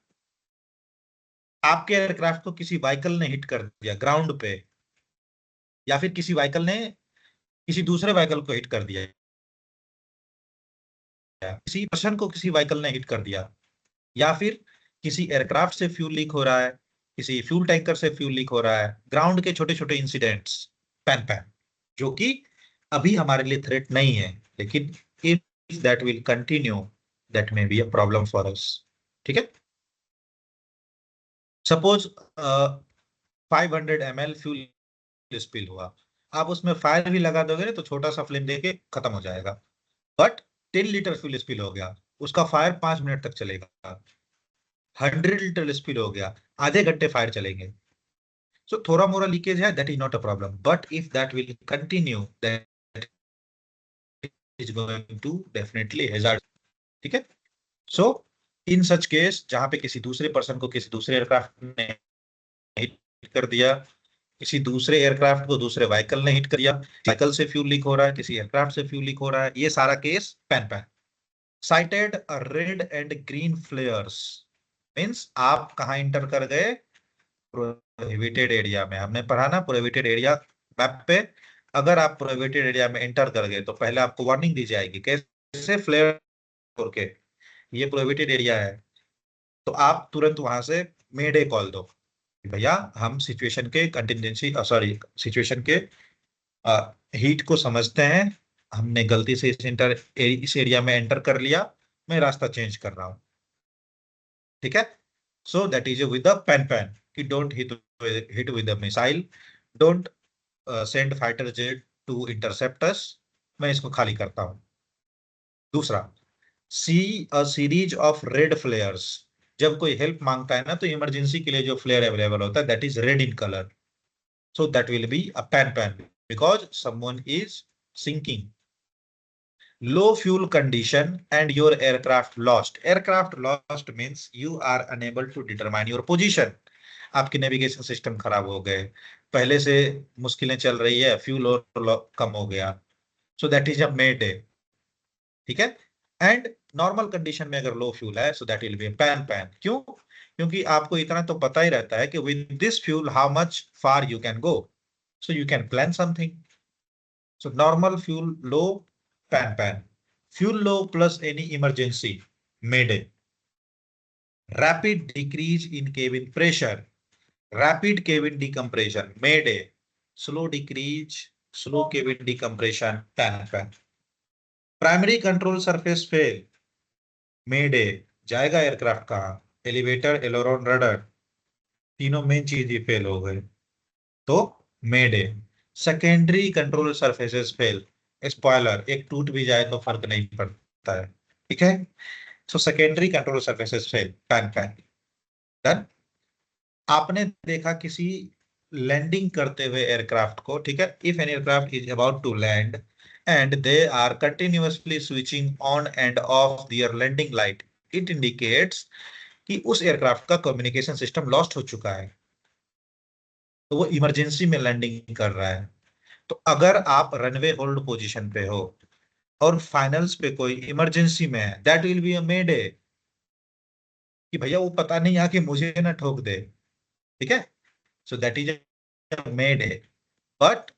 आपके एयरक्राफ्ट को किसी व्हीकल ने हिट कर दिया ग्राउंड पे, या फिर किसी व्हीकल ने किसी दूसरे व्हीकल को हिट कर दिया, किसी पर्सन को किसी व्हीकल ने हिट कर दिया, या फिर किसी एयरक्राफ्ट से फ्यूल लीक हो रहा है, किसी फ्यूल टैंकर से फ्यूल लीक हो रहा है, ग्राउंड के छोटे छोटे इंसिडेंट्स, पैन पैन, जो कि अभी हमारे लिए थ्रेट नहीं है, लेकिन if that will continue that may be a problem for us. ठीक है? सपोज 500 ml फ्यूल स्पिल हुआ, आप उसमें फायर भी लगा दोगे ना तो छोटा सा फ्लेम देके खत्म हो जाएगा। बट 10 लीटर फ्यूल स्पिल हो गया, उसका फायर 5 मिनट तक चलेगा। 100 लीटर स्पिल हो गया, आधे घंटे फायर चलेंगे। सो थोड़ा मोड़ा लीकेज है, that is not a problem, but if that will continue that is going to definitely hazard. ठीक है? सो इन सच केस जहां पे किसी दूसरे पर्सन को किसी दूसरे एयरक्राफ्ट ने हिट कर दिया, किसी दूसरे एयरक्राफ्ट को दूसरे व्हीकल ने हिट कर दिया, व्हीकल से फ्यूल लीक हो रहा है, किसी एयरक्राफ्ट से फ्यूल लीक हो रहा है, ये सारा case pan pan. Sighted red and green flares means आप कहाँ इंटर कर गए, प्रोहिबिटेड एरिया में। हमने पढ़ा ना प्रोहिबिटेड एरिया मैप पे, अगर आप प्रोहिबिटेड एरिया में एंटर कर गए तो पहले आपको वार्निंग दी जाएगी, कैसे, फ्लेयर करके ये प्रोहिबिटेड एरिया है, तो आप तुरंत वहां से मेडे कॉल दो, भैया हम सिचुएशन के कंटिजेंसी सॉरी सिचुएशन के हीट को समझते हैं, हमने गलती से इस एरिया में एंटर कर लिया, मैं रास्ता चेंज कर रहा हूँ, ठीक है। So that is with the pan pan कि don't hit with the missile, don't send fighter jet to intercept us, मैं इसको खाली करता हूँ। दूसरा, see a series of red flares, जब कोई हेल्प मांगता है ना तो इमरजेंसी के लिए जो फ्लेयर अवेलेबल होता है that is red in colour, so that will be a pan pan because someone is sinking. Low fuel condition and your aircraft lost. Aircraft lost means you are unable to determine your position. आपके navigation system खराब हो गए, पहले से मुश्किलें चल रही है, फ्यूल और कम हो गया, so that is a mayday, ठीक है। एंड नॉर्मल कंडीशन में अगर लो फ्यूल है so that will B pan pan. क्यों? क्योंकि आपको इतना तो पता ही रहता है कि with this fuel how much far you can go, so you can plan something. So normal fuel low, pan pan. Fuel low plus any emergency, mayday. Rapid decrease in cabin pressure, rapid cabin decompression, mayday. Slow decrease, slow cabin decompression, pan pan. Primary control surface fail, mayday. जाएगा aircraft कहाँ, elevator, aleurone, rudder, तीनों main चीज ही fail हो गए तो mayday. Secondary control surfaces fail, spoiler, एक टूट भी जाए तो फर्क नहीं पड़ता है, ठीक है। So secondary control surfaces fail, pan pan. Done. आपने देखा किसी लैंडिंग करते हुए एयरक्राफ्ट को, ठीक है, if an aircraft is about to land and they are continuously switching on and off their landing light, it indicates कि उस एयरक्राफ्ट का कम्युनिकेशन सिस्टम लॉस्ट हो चुका है, तो वो इमरजेंसी में लैंडिंग कर रहा है। तो अगर आप रनवे होल्ड पोजीशन पे हो और फाइनल्स पे कोई इमरजेंसी में है, दैट विल बी अ मेडे, कि भैया वो पता नहीं आके मुझे ना ठोक दे, ठीक है। So that is mayday. But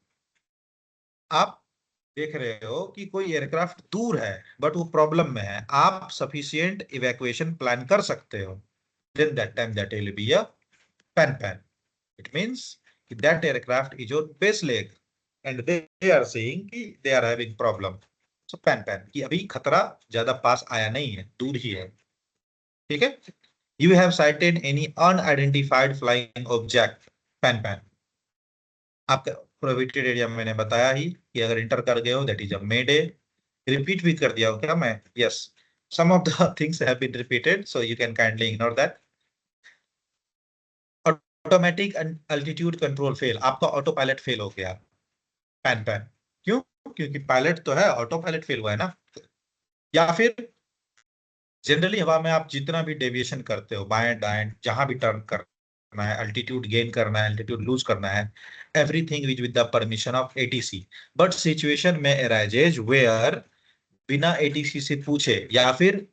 आप देख रहे हो कि कोई एयरक्राफ्ट दूर है बट वो प्रॉब्लम में है, आप सफिशिएंट इवैक्यूएशन प्लान कर सकते हो, then that time that will be a pan pan. It means कि that aircraft is on base leg and they are saying कि they are having problem, so pan pan कि अभी खतरा ज्यादा पास आया नहीं है, दूर ही है, ठीक है। You have sighted any unidentified flying object, pan pan. आपका प्रोहिबिटेड एरिया मैंने बताया ही कि अगर इंटर कर गए हो that is a mayday. Repeat भी कर दिया हो क्या मैं? Yes, some of the things have been repeated so you can kindly ignore that. Automatic altitude control fail, आपका ऑटो पायलट फेल हो गया, पैन पैन। क्यों? क्योंकि पायलट तो है, ऑटो पायलट फेल हुआ है ना। या फिर जनरली हवा में आप जितना भी डेविएशन करते हो, बाएं दाएं जहां भी टर्न करना है, अल्टीट्यूड गेन करना है, अल्टीट्यूड लूज करना है, everything is with the permission of ATC. But situation में अराइजेज वेयर बिना एटीसी से पूछे या फिर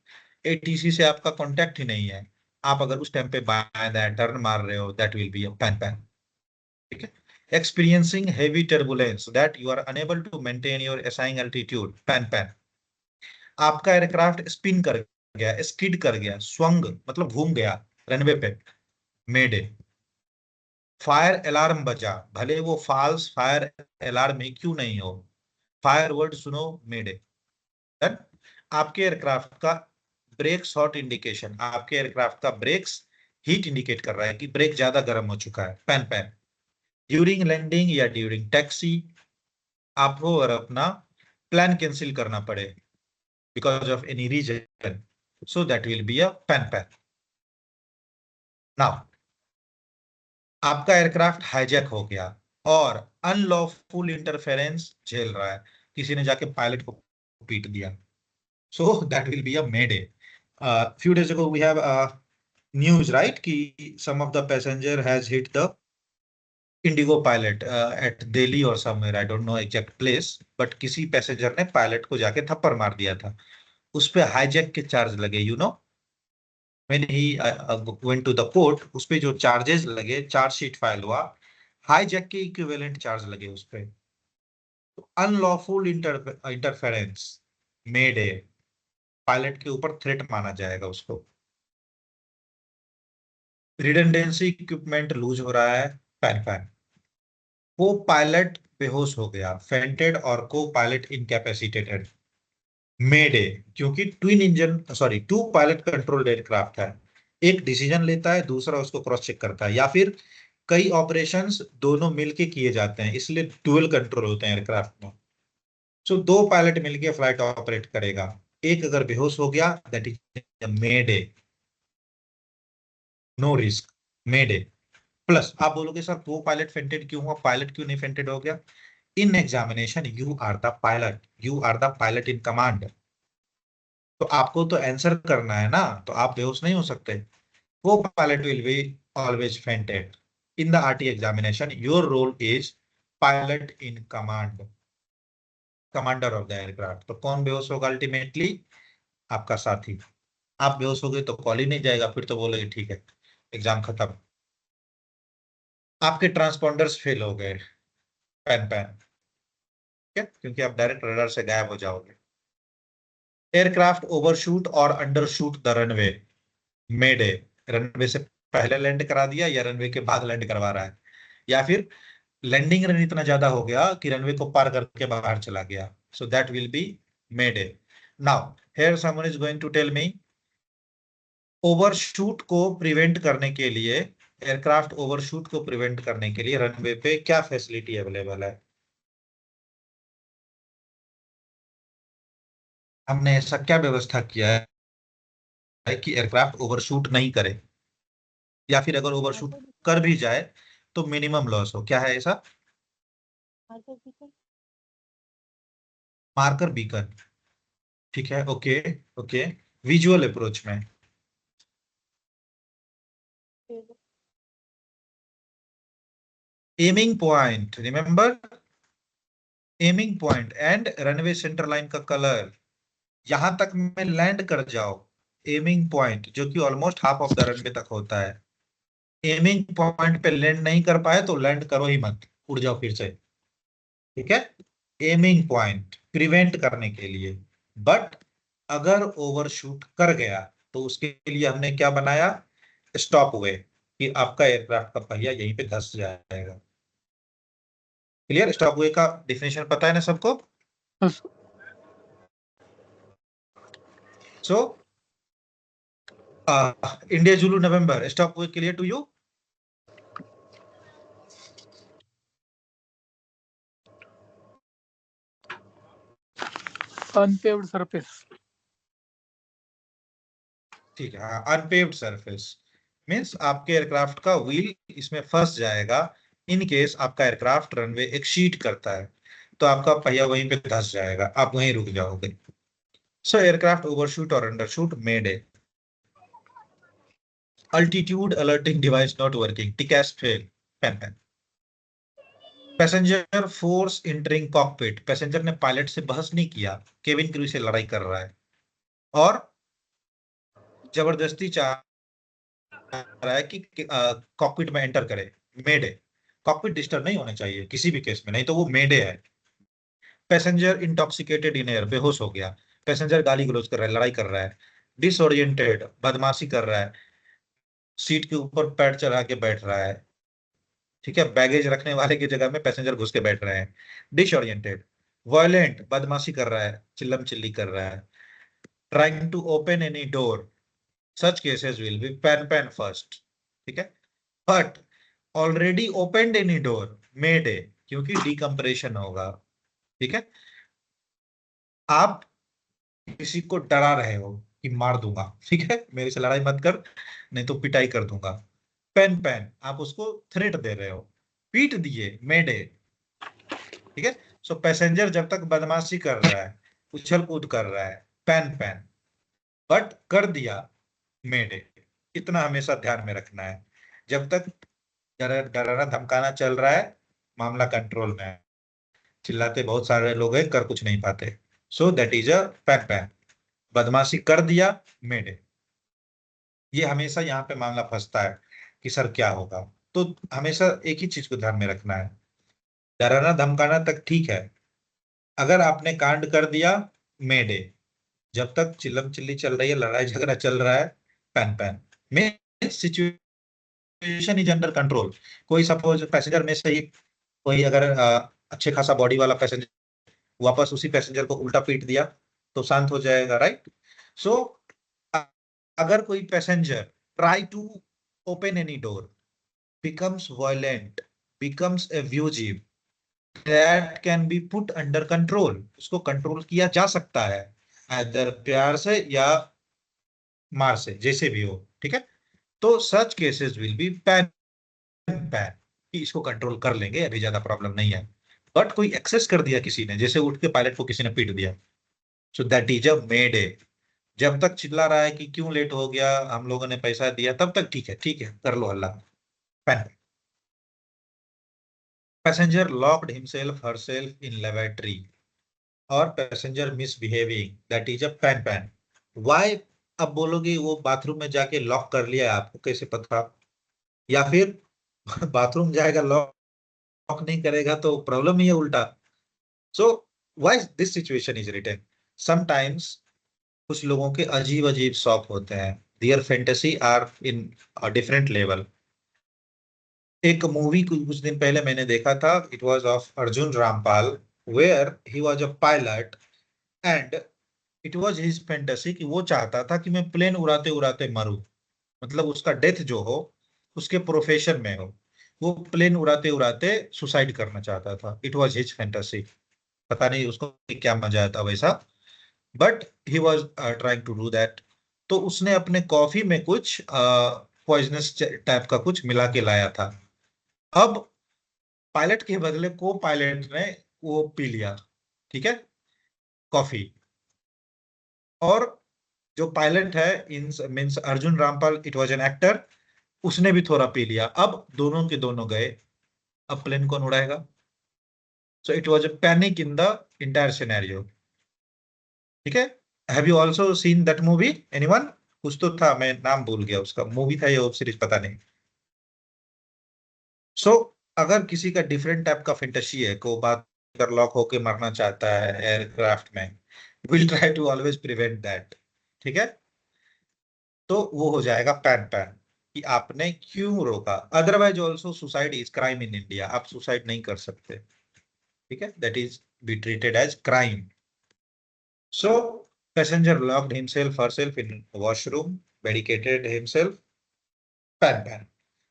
एटीसी से आपका कांटेक्ट ही नहीं है, आप अगर उस टाइम पे बाएं दाएं टर्न मार रहे हो, that will be a pan pan, ठीक है। Experiencing heavy turbulence that you are unable to maintain your assigned altitude, pan pan. आपका एयरक्राफ्ट स्पिन कर गया, स्किड कर गया, स्वंग मतलब घूम गया रनवे पे, मेडे। फायर अलार्म बजा, भले वो फॉल्स फायर अलार्म ही क्यों नहीं हो, फायर वर्ड सुनो, मेडे। आपके एयरक्राफ्ट का ब्रेक शॉट इंडिकेशन, आपके एयरक्राफ्ट का ब्रेक्स हीट इंडिकेट कर रहा है कि ब्रेक ज्यादा गर्म हो चुका है, पैन पैन। ड्यूरिंग लैंडिंग या ड्यूरिंग टैक्सी आपको और अपना प्लान कैंसिल करना पड़े because of any reason, so that will be a pan pan. Now आपका एयरक्राफ्ट हाईजैक हो गया और अनलॉफुल इंटरफेरेंस झेल रहा है, किसी ने जाके पायलट को पीट दिया, so that will be a mayday. Few days ago we have news, right, कि some of the passenger has hit the IndiGo pilot at Delhi और somewhere, I don't know exact place, but किसी passenger ने pilot को जाके थप्पड़ मार दिया था, उस पे हाईजैक के चार्ज लगे, you know when he went to the court, उस पे जो चार्जेस लगे, चार्जशीट फाइल हुआ, हाईजैक के इक्विवेलेंट चार्ज लगे उस पे। तो unlawful interference mayday, pilot के ऊपर थ्रेट माना जाएगा उसको। रिडंडेंसी, इक्विपमेंट लूज हो रहा है, पैन पैन। को पायलट बेहोश हो गया, फेंटेड और को पायलट इनकैपेसिटेटेड, मे डे, क्योंकि twin engine sorry two pilot controlled aircraft है, एक डिसीजन लेता है, दूसरा उसको क्रॉस चेक करता है, या फिर कई ऑपरेशंस दोनों मिलके किए जाते हैं, इसलिए डुअल कंट्रोल होते हैं एयरक्राफ्ट में। सो दो पायलट मिलके फ्लाइट ऑपरेट करेगा, एक अगर बेहोश हो गया that is mayday, no risk, mayday. Plus आप बोलोगे सर वो पायलट फेंटेड क्यों हुआ, पायलट क्यों नहीं फेंटेड हो गया? In examination you are the pilot, you are the pilot in command, तो आपको तो आंसर करना है ना, तो आप बेहोश नहीं हो सकते। वो pilot will be always fainted in the RT examination, your role is pilot in command, commander of the aircraft. तो कौन बेहोश होगा अल्टीमेटली? आपका साथी। आप बेहोश हो गए तो कॉल ही नहीं जाएगा, फिर तो बोलेगे ठीक है एग्जाम खत्म। आपके ट्रांसपॉन्डर्स फेल हो गए, पैन पैन, ठीक है, क्योंकि आप डायरेक्ट रडार से गायब हो जाओगे। एयरक्राफ्ट ओवरशूट और undershoot the runway, mayday, runway से पहले लैंड करा दिया या रनवे के बाद लैंड करवा रहा है, या फिर लैंडिंग रन इतना ज्यादा हो गया कि रनवे को पार करके बाहर चला गया, so that will be mayday. Now here someone is going to tell me, overshoot को प्रिवेंट करने के लिए, एयरक्राफ्ट ओवरशूट को प्रिवेंट करने के लिए रनवे पे क्या फैसिलिटी अवेलेबल है? हमने ऐसा क्या व्यवस्था किया है कि एयरक्राफ्ट ओवरशूट नहीं करे, या फिर अगर ओवरशूट कर भी जाए तो मिनिमम लॉस हो, क्या है ऐसा? मार्कर बीकन, ठीक है, ओके ओके। विजुअल अप्रोच में aiming point, remember aiming point and runway centre line का कलर, यहां तक में लैंड कर जाओ, एमिंग पॉइंट जो कि almost half of the runway तक होता है, एमिंग पॉइंट पे लैंड नहीं कर पाए तो लैंड करो ही मत, उड़ जाओ फिर से, ठीक है, एमिंग पॉइंट प्रिवेंट करने के लिए। बट अगर ओवरशूट कर गया तो उसके लिए हमने क्या बनाया, स्टॉप वे, कि आपका एयरक्राफ्ट का पहिया यहीं पे धंस जाएगा। क्लियर? स्टॉप वे का डिफिनेशन पता है ना सबको? So India Zulu November, stop way clear to you? Unpaved surface, ठीक है, हाँ, अनपेव्ड सरफेस मीन्स आपके एयरक्राफ्ट का व्हील इसमें फंस जाएगा, इन केस आपका एयरक्राफ्ट रनवे एक्सीड करता है तो आपका पहिया वहीं पे धंस जाएगा, आप वहीं रुक जाओगे। सो एयरक्राफ्ट ओवरशूट और undershoot mayday, altitude alerting device not working, TCAS fail, pan pan. Passenger force entering cockpit, passenger ने पायलट से बहस नहीं किया, केबिन क्रू से लड़ाई कर रहा है और जबरदस्ती चाह रहा है कि कॉकपिट में एंटर करे, मेड है। कॉकपिट डिस्टर्ब नहीं होना चाहिए किसी भी केस में, नहीं तो वो मेड है। पैसेंजर इंटॉक्सिकेटेड इन एयर, बेहोश हो गया, पैसेंजर गाली गलौज कर रहा है, लड़ाई कर रहा है, डिसओरिएंटेड, बदमाशी कर रहा है, सीट के ऊपर पैर चढ़ा के बैठ रहा है, ठीक है, बैगेज रखने वाले की जगह में पैसेंजर घुस के बैठ रहे हैं, डिसओरिएंटेड, वायलेंट, बदमाशी कर रहा है, चिल्लम चिल्ली कर रहा है, trying to open any door, such cases will be pan first, ठीक है, but already opened any door, mayday, क्योंकि डिकम्प्रेशन होगा, ठीक है। आप किसी को डरा रहे हो कि मार दूंगा, ठीक है, मेरे से लड़ाई मत कर नहीं तो पिटाई कर दूंगा, पेन पेन, आप उसको थ्रेट दे रहे हो, पीट दिए, मेड ए, ठीक है। सो पैसेंजर जब तक बदमाशी कर रहा है, उछल कूद कर रहा है, पेन पेन, बट कर दिया, मेड ए, इतना हमेशा ध्यान में रखना है। जब तक डराना धमकाना चल रहा है, मामला कंट्रोल में है, चिल्लाते बहुत सारे लोग हैं, कर कुछ नहीं पाते। सो that is a pan pan. बदमाशी कर दिया, मेड। ये हमेशा यहाँ पे मामला फंसता है कि सर क्या होगा। तो हमेशा एक ही चीज को ध्यान में रखना है, डराना धमकाना तक ठीक है, अगर आपने कांड कर दिया, मेड। जब तक चिल्लम चिल्ली चल रही है, लड़ाई झगड़ा चल रहा है, पैन पैन में सिचुएशन इज अंडर कंट्रोल। कोई सपोज पैसेंजर में से ही कोई अगर अच्छे खासा बॉडी वाला पैसेंजर वापस उसी पैसेंजर को उल्टा पीट दिया तो शांत हो जाएगा, राइट। सो अगर कोई passenger try to open any door, becomes violent, becomes abusive, that can be put under control। उसको कंट्रोल किया जा सकता है, either प्यार से या मार से, जैसे भी हो, ठीक है। तो such cases will be pan pan, कि इसको कंट्रोल कर लेंगे, अभी ज्यादा प्रॉब्लम नहीं है। बट कोई एक्सेस कर दिया किसी ने, जैसे उठ के पायलट को किसी ने पीट दिया, सो that is a made a. जब तक चिल्ला रहा है कि क्यों लेट हो गया, हम लोगों ने पैसा दिया, तब तक ठीक है, ठीक है, कर लो हल्ला, pan. Passenger locked himself herself in laboratory और passenger misbehaving, that is a pan pan. Why? अब बोलोगे वो बाथरूम में जाके लॉक कर लिया, आपको कैसे पता? या फिर बाथरूम जाएगा लॉक नहीं करेगा तो प्रॉब्लम ही है उल्टा। So why this situation is written? Sometimes कुछ लोगों के अजीब अजीब शौक होते हैं, their fantasy are in a different level. एक मूवी कुछ दिन पहले मैंने देखा था, it was of Arjun Rampal, where he was a pilot and it was his fantasy कि वो चाहता था कि मैं प्लेन उड़ाते उड़ाते मरूं, मतलब उसका डेथ जो हो उसके प्रोफेशन में हो, वो प्लेन उड़ाते उड़ाते सुसाइड करना चाहता था। It was his fantasy. पता नहीं उसको क्या मजा आता वैसा, but he was trying to do that. तो उसने अपने कॉफी में कुछ पॉइजनस टाइप का कुछ मिला के लाया था। अब पायलट के बदले को पायलट ने वो पी लिया, ठीक है, कॉफी। और जो पायलट है in means Arjun Rampal, it was an actor, उसने भी थोड़ा पी लिया। अब दोनों के दोनों गए, अब प्लेन कौन उड़ाएगा? So it was a panic in the entire scenario, ठीक है। Have you also seen that movie? Anyone? कुछ तो था, मैं नाम भूल गया उसका, मूवी था या वेब सीरीज पता नहीं। सो अगर किसी का डिफरेंट टाइप का फैंटेसी है, को बात कर लॉक होके मरना चाहता है एयरक्राफ्ट में, will try to always prevent that, ठीक है। तो वो हो जाएगा पैन पैन, कि आपने क्यों रोका। Otherwise also suicide is crime in India, आप सुसाइड नहीं कर सकते, ठीक है, that is be treated as crime. So passenger locked himself herself in washroom, barricaded himself, pan pan.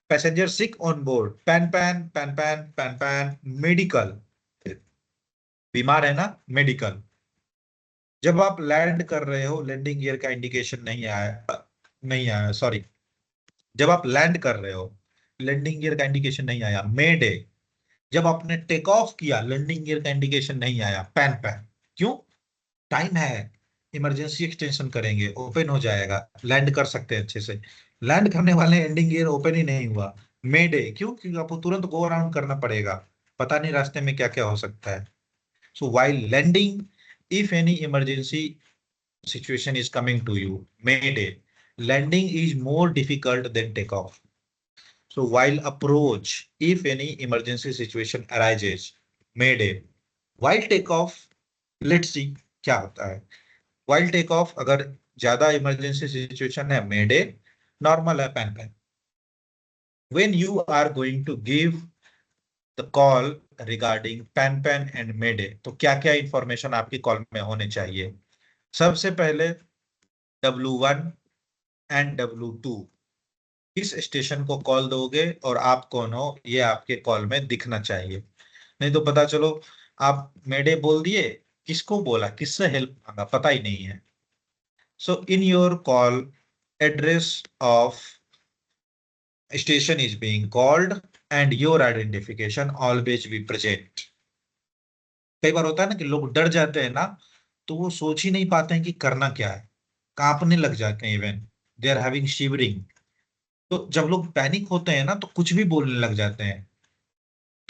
Passenger sick on board, pan pan pan pan pan pan. Medical, बीमार है ना, medical. जब आप लैंड कर रहे हो, लैंडिंग गियर का indication नहीं आया, सॉरी, जब आप लैंड कर रहे हो लैंडिंग गियर का इंडिकेशन नहीं आया, मे डे। जब आपने टेक ऑफ किया, लैंडिंग गियर का इंडिकेशन नहीं आया, पैन पैन। क्यों? टाइम है, इमरजेंसी एक्सटेंशन करेंगे, ओपन हो जाएगा, लैंड कर सकते हैं अच्छे से। लैंड करने वाले एंडिंग गियर ओपन ही नहीं हुआ, मे डे। क्यों? क्योंकि आपको तुरंत गो अराउंड करना पड़ेगा, पता नहीं रास्ते में क्या क्या हो सकता है। So while landing, if any emergency situation is coming to you, mayday, landing is more difficult than takeoff. So while approach, if any emergency situation arises, mayday, while takeoff, let's see क्या होता है। while takeoff अगर ज्यादा emergency situation है, mayday, normal है, pan pan. when you are going to give the call regarding pan pan and mayday, तो क्या क्या इंफॉर्मेशन आपकी कॉल में होने चाहिए? सबसे पहले W1 एंड W2, इस स्टेशन को कॉल दोगे और आप कौन हो ये आपके कॉल में दिखना चाहिए। नहीं तो पता चलो आप मेडे बोल दिए, किसको बोला, किससे हेल्प मांगा, पता ही नहीं है। So in your call, address of station is being called and your identification always be present. कई बार होता है ना कि लोग डर जाते हैं ना, तो वो सोच ही नहीं पाते हैं कि करना क्या है, कांपने लग जाते हैं, even they are having shivering. तो जब लोग पैनिक होते हैं ना तो कुछ भी बोलने लग जाते हैं,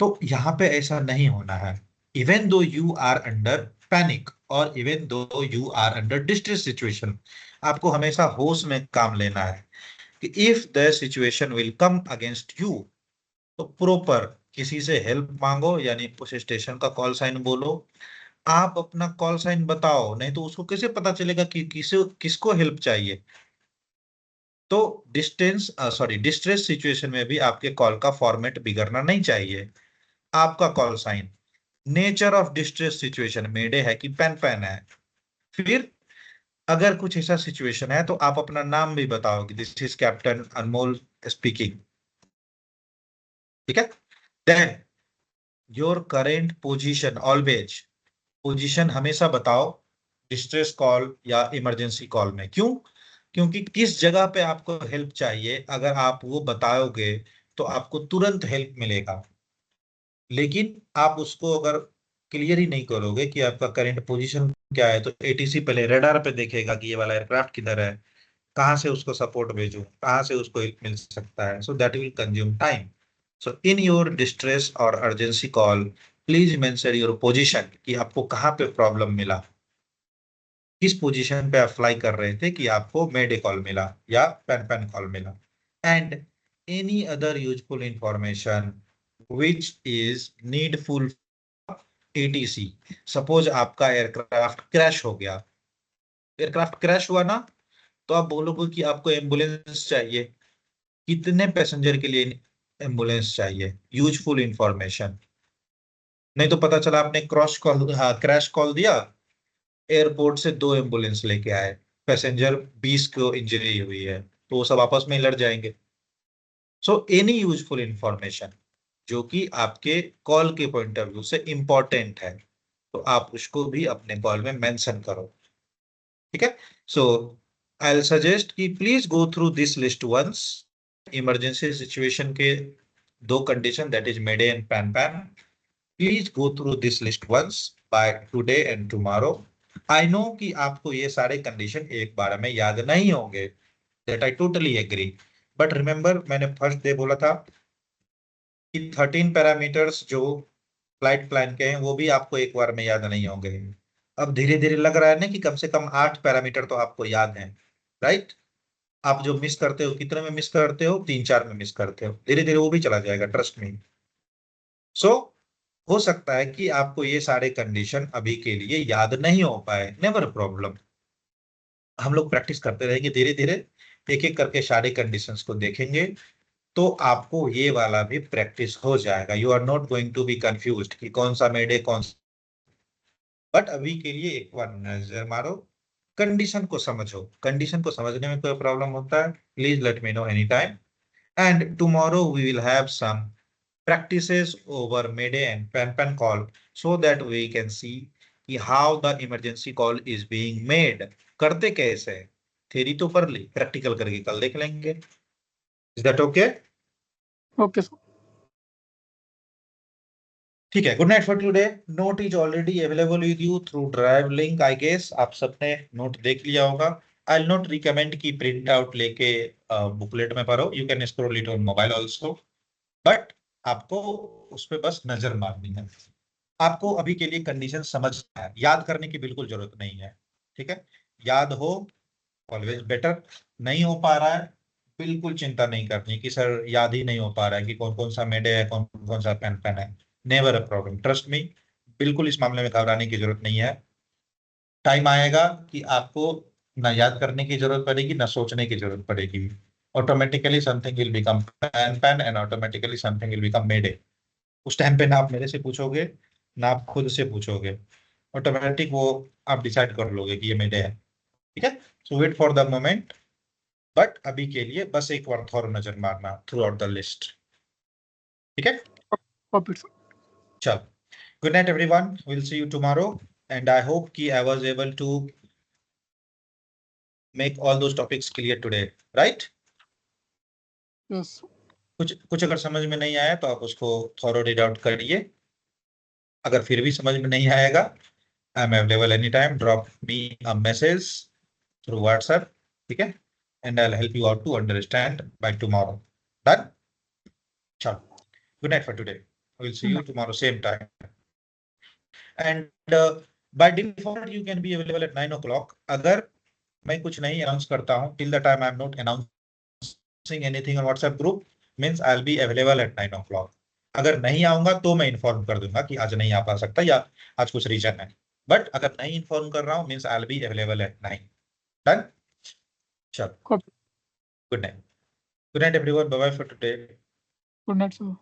तो यहाँ पे ऐसा नहीं होना है। Even though you are under panic और even though you are under distress situation, आपको हमेशा होश में काम लेना है कि if the situation will come against you, तो प्रॉपर किसी से हेल्प मांगो, यानी उस स्टेशन का कॉल साइन बोलो, आप अपना कॉल साइन बताओ, नहीं तो उसको कैसे पता चलेगा कि किसको हेल्प चाहिए। तो डिस्ट्रेस सिचुएशन में भी आपके कॉल का फॉर्मेट बिगड़ना नहीं चाहिए। आपका call sign, nature of distress situation mayday है कि पेन पेन है। फिर अगर कुछ ऐसा सिचुएशन है तो आप अपना नाम भी बताओ कि this is captain Anmol speaking, ठीक है। Then your current position, always position हमेशा बताओ डिस्ट्रेस कॉल या इमरजेंसी कॉल में। क्यों? क्योंकि किस जगह पे आपको हेल्प चाहिए अगर आप वो बताओगे तो आपको तुरंत हेल्प मिलेगा। लेकिन आप उसको अगर क्लियर ही नहीं करोगे कि आपका करंट पोजीशन क्या है, तो एटीसी पहले रडार पे देखेगा कि ये वाला एयरक्राफ्ट किधर है, कहाँ से उसको सपोर्ट भेजूं, कहाँ से उसको हेल्प मिल सकता है। So that will consume time. So in your distress और urgency call please mention your position, कि आपको कहाँ पे प्रॉब्लम मिला, किस पोजीशन पे अप्लाई कर रहे थे कि आपको मेडे कॉल मिला या पेन पेन कॉल मिला। And any other useful information which is needful ATC. Suppose आपका एयरक्राफ्ट क्रैश हो गया, एयरक्राफ्ट क्रैश हुआ ना, तो आप बोलोगे कि आपको एम्बुलेंस चाहिए, कितने पैसेंजर के लिए एम्बुलेंस चाहिए, यूजफुल इंफॉर्मेशन। नहीं तो पता चला आपने क्रैश कॉल दिया, एयरपोर्ट से 2 एम्बुलेंस लेके आए, पैसेंजर 20 को इंजरी हुई है, तो वो सब आपस में लड़ जाएंगे। सो एनी यूजफुल इंफॉर्मेशन जो कि आपके कॉल के पॉइंट ऑफ व्यू से इंपॉर्टेंट है, तो आप उसको भी अपने कॉल में मेंशन करो, ठीक है। सो आई विल सजेस्ट कि please go through this list once. Emergency situation के 2 condition, that is mayday and pan pan, please go through this list once by today and tomorrow. I know कि आपको ये सारे condition एक बार में याद नहीं होंगे, that I totally agree, but remember मैंने फर्स्ट डे बोला था कि 13 पैरामीटर्स जो फ्लाइट प्लान के हैं वो भी आपको एक बार में याद नहीं होंगे। अब धीरे धीरे लग रहा है ना कि कम से कम 8 पैरामीटर तो आपको याद हैं, राइट। आप जो मिस करते हो, कितने में मिस करते हो, 3-4 में मिस करते हो, धीरे धीरे वो भी चला जाएगा, ट्रस्ट मी। सो हो सकता है कि आपको ये सारे कंडीशन अभी के लिए याद नहीं हो पाए, नेवर प्रॉब्लम। हम लोग प्रैक्टिस करते रहेंगे, धीरे धीरे एक एक करके सारे कंडीशंस को देखेंगे, तो आपको ये वाला भी प्रैक्टिस हो जाएगा। You are not going to be confused कि कौन सा मेडे कौन सा। बट अभी के लिए एक बार नजर मारो, कंडीशन को समझो, कंडीशन को समझने में कोई प्रॉब्लम होता है please let me know any time. And tomorrow we will have some practices over Mayday and pan call so that we can see कि how the emergency call is being made, करते कैसे है। Theory तो पढ़ ली, practical करके कल देख लेंगे। Is that okay? Okay sir. ठीक है, good night for today. Note is already available with you through drive link, I guess आप सबने नोट देख लिया होगा। आई विल नॉट रिकमेंड की प्रिंट आउट लेके बुकलेट में पढ़ो, you can scroll it on mobile also, but आपको उस पर बस नजर मारनी है। आपको अभी के लिए कंडीशन समझना है, याद करने की बिल्कुल जरूरत नहीं है, ठीक है। याद हो ऑलवेज बेटर, नहीं हो पा रहा है बिल्कुल चिंता नहीं करनी कि सर याद ही नहीं हो पा रहा है कि कौन कौन सा मेडे है, कौन कौन सा पेन पेन है, never a problem, trust me. बिल्कुल इस मामले में घबराने की जरूरत नहीं है। टाइम आएगा कि आपको ना याद करने की जरूरत पड़ेगी ना सोचने की जरूरत पड़ेगी, automatically something will become pan pan and automatically something will become mayday. उस टाइम पे ना आप मेरे से पूछोगे ना आप खुद से पूछोगे, ऑटोमेटिक वो आप डिसाइड कर लोगे कि ये मेरे है, ठीक है। So wait for the moment, but अभी के लिए बस एक बार थोड़ा नजर मारना थ्रू आउट द लिस्ट, ठीक है। Copy sir. चल, good night everyone, will see you tomorrow, and I hope कि I was able to make all those topics clear today, right. Yes. कुछ कुछ अगर समझ में नहीं आया तो आप उसको थोड़ा रीड आउट करिए, अगर फिर भी समझ में नहीं आएगा I am available any time, drop me a message through WhatsApp, ठीक है। and I'll help you out to understand by tomorrow. Done? Chalo. Good night for today. We'll see you tomorrow same time. And by default you can be available at 9 o'clock. अगर मैं कुछ नहीं announce करता हूँ till the time I'm not announcing anything on WhatsApp group means I'll be available at 9 o'clock. अगर नहीं आऊंगा तो मैं इन्फॉर्म कर दूंगा कि आज नहीं आ पा सकता या आज कुछ रीजन है, बट अगर नहीं इन्फॉर्म कर रहा हूँ means I will be available at 9. Done? चलो, good night everyone, bye bye for today. Good night sir.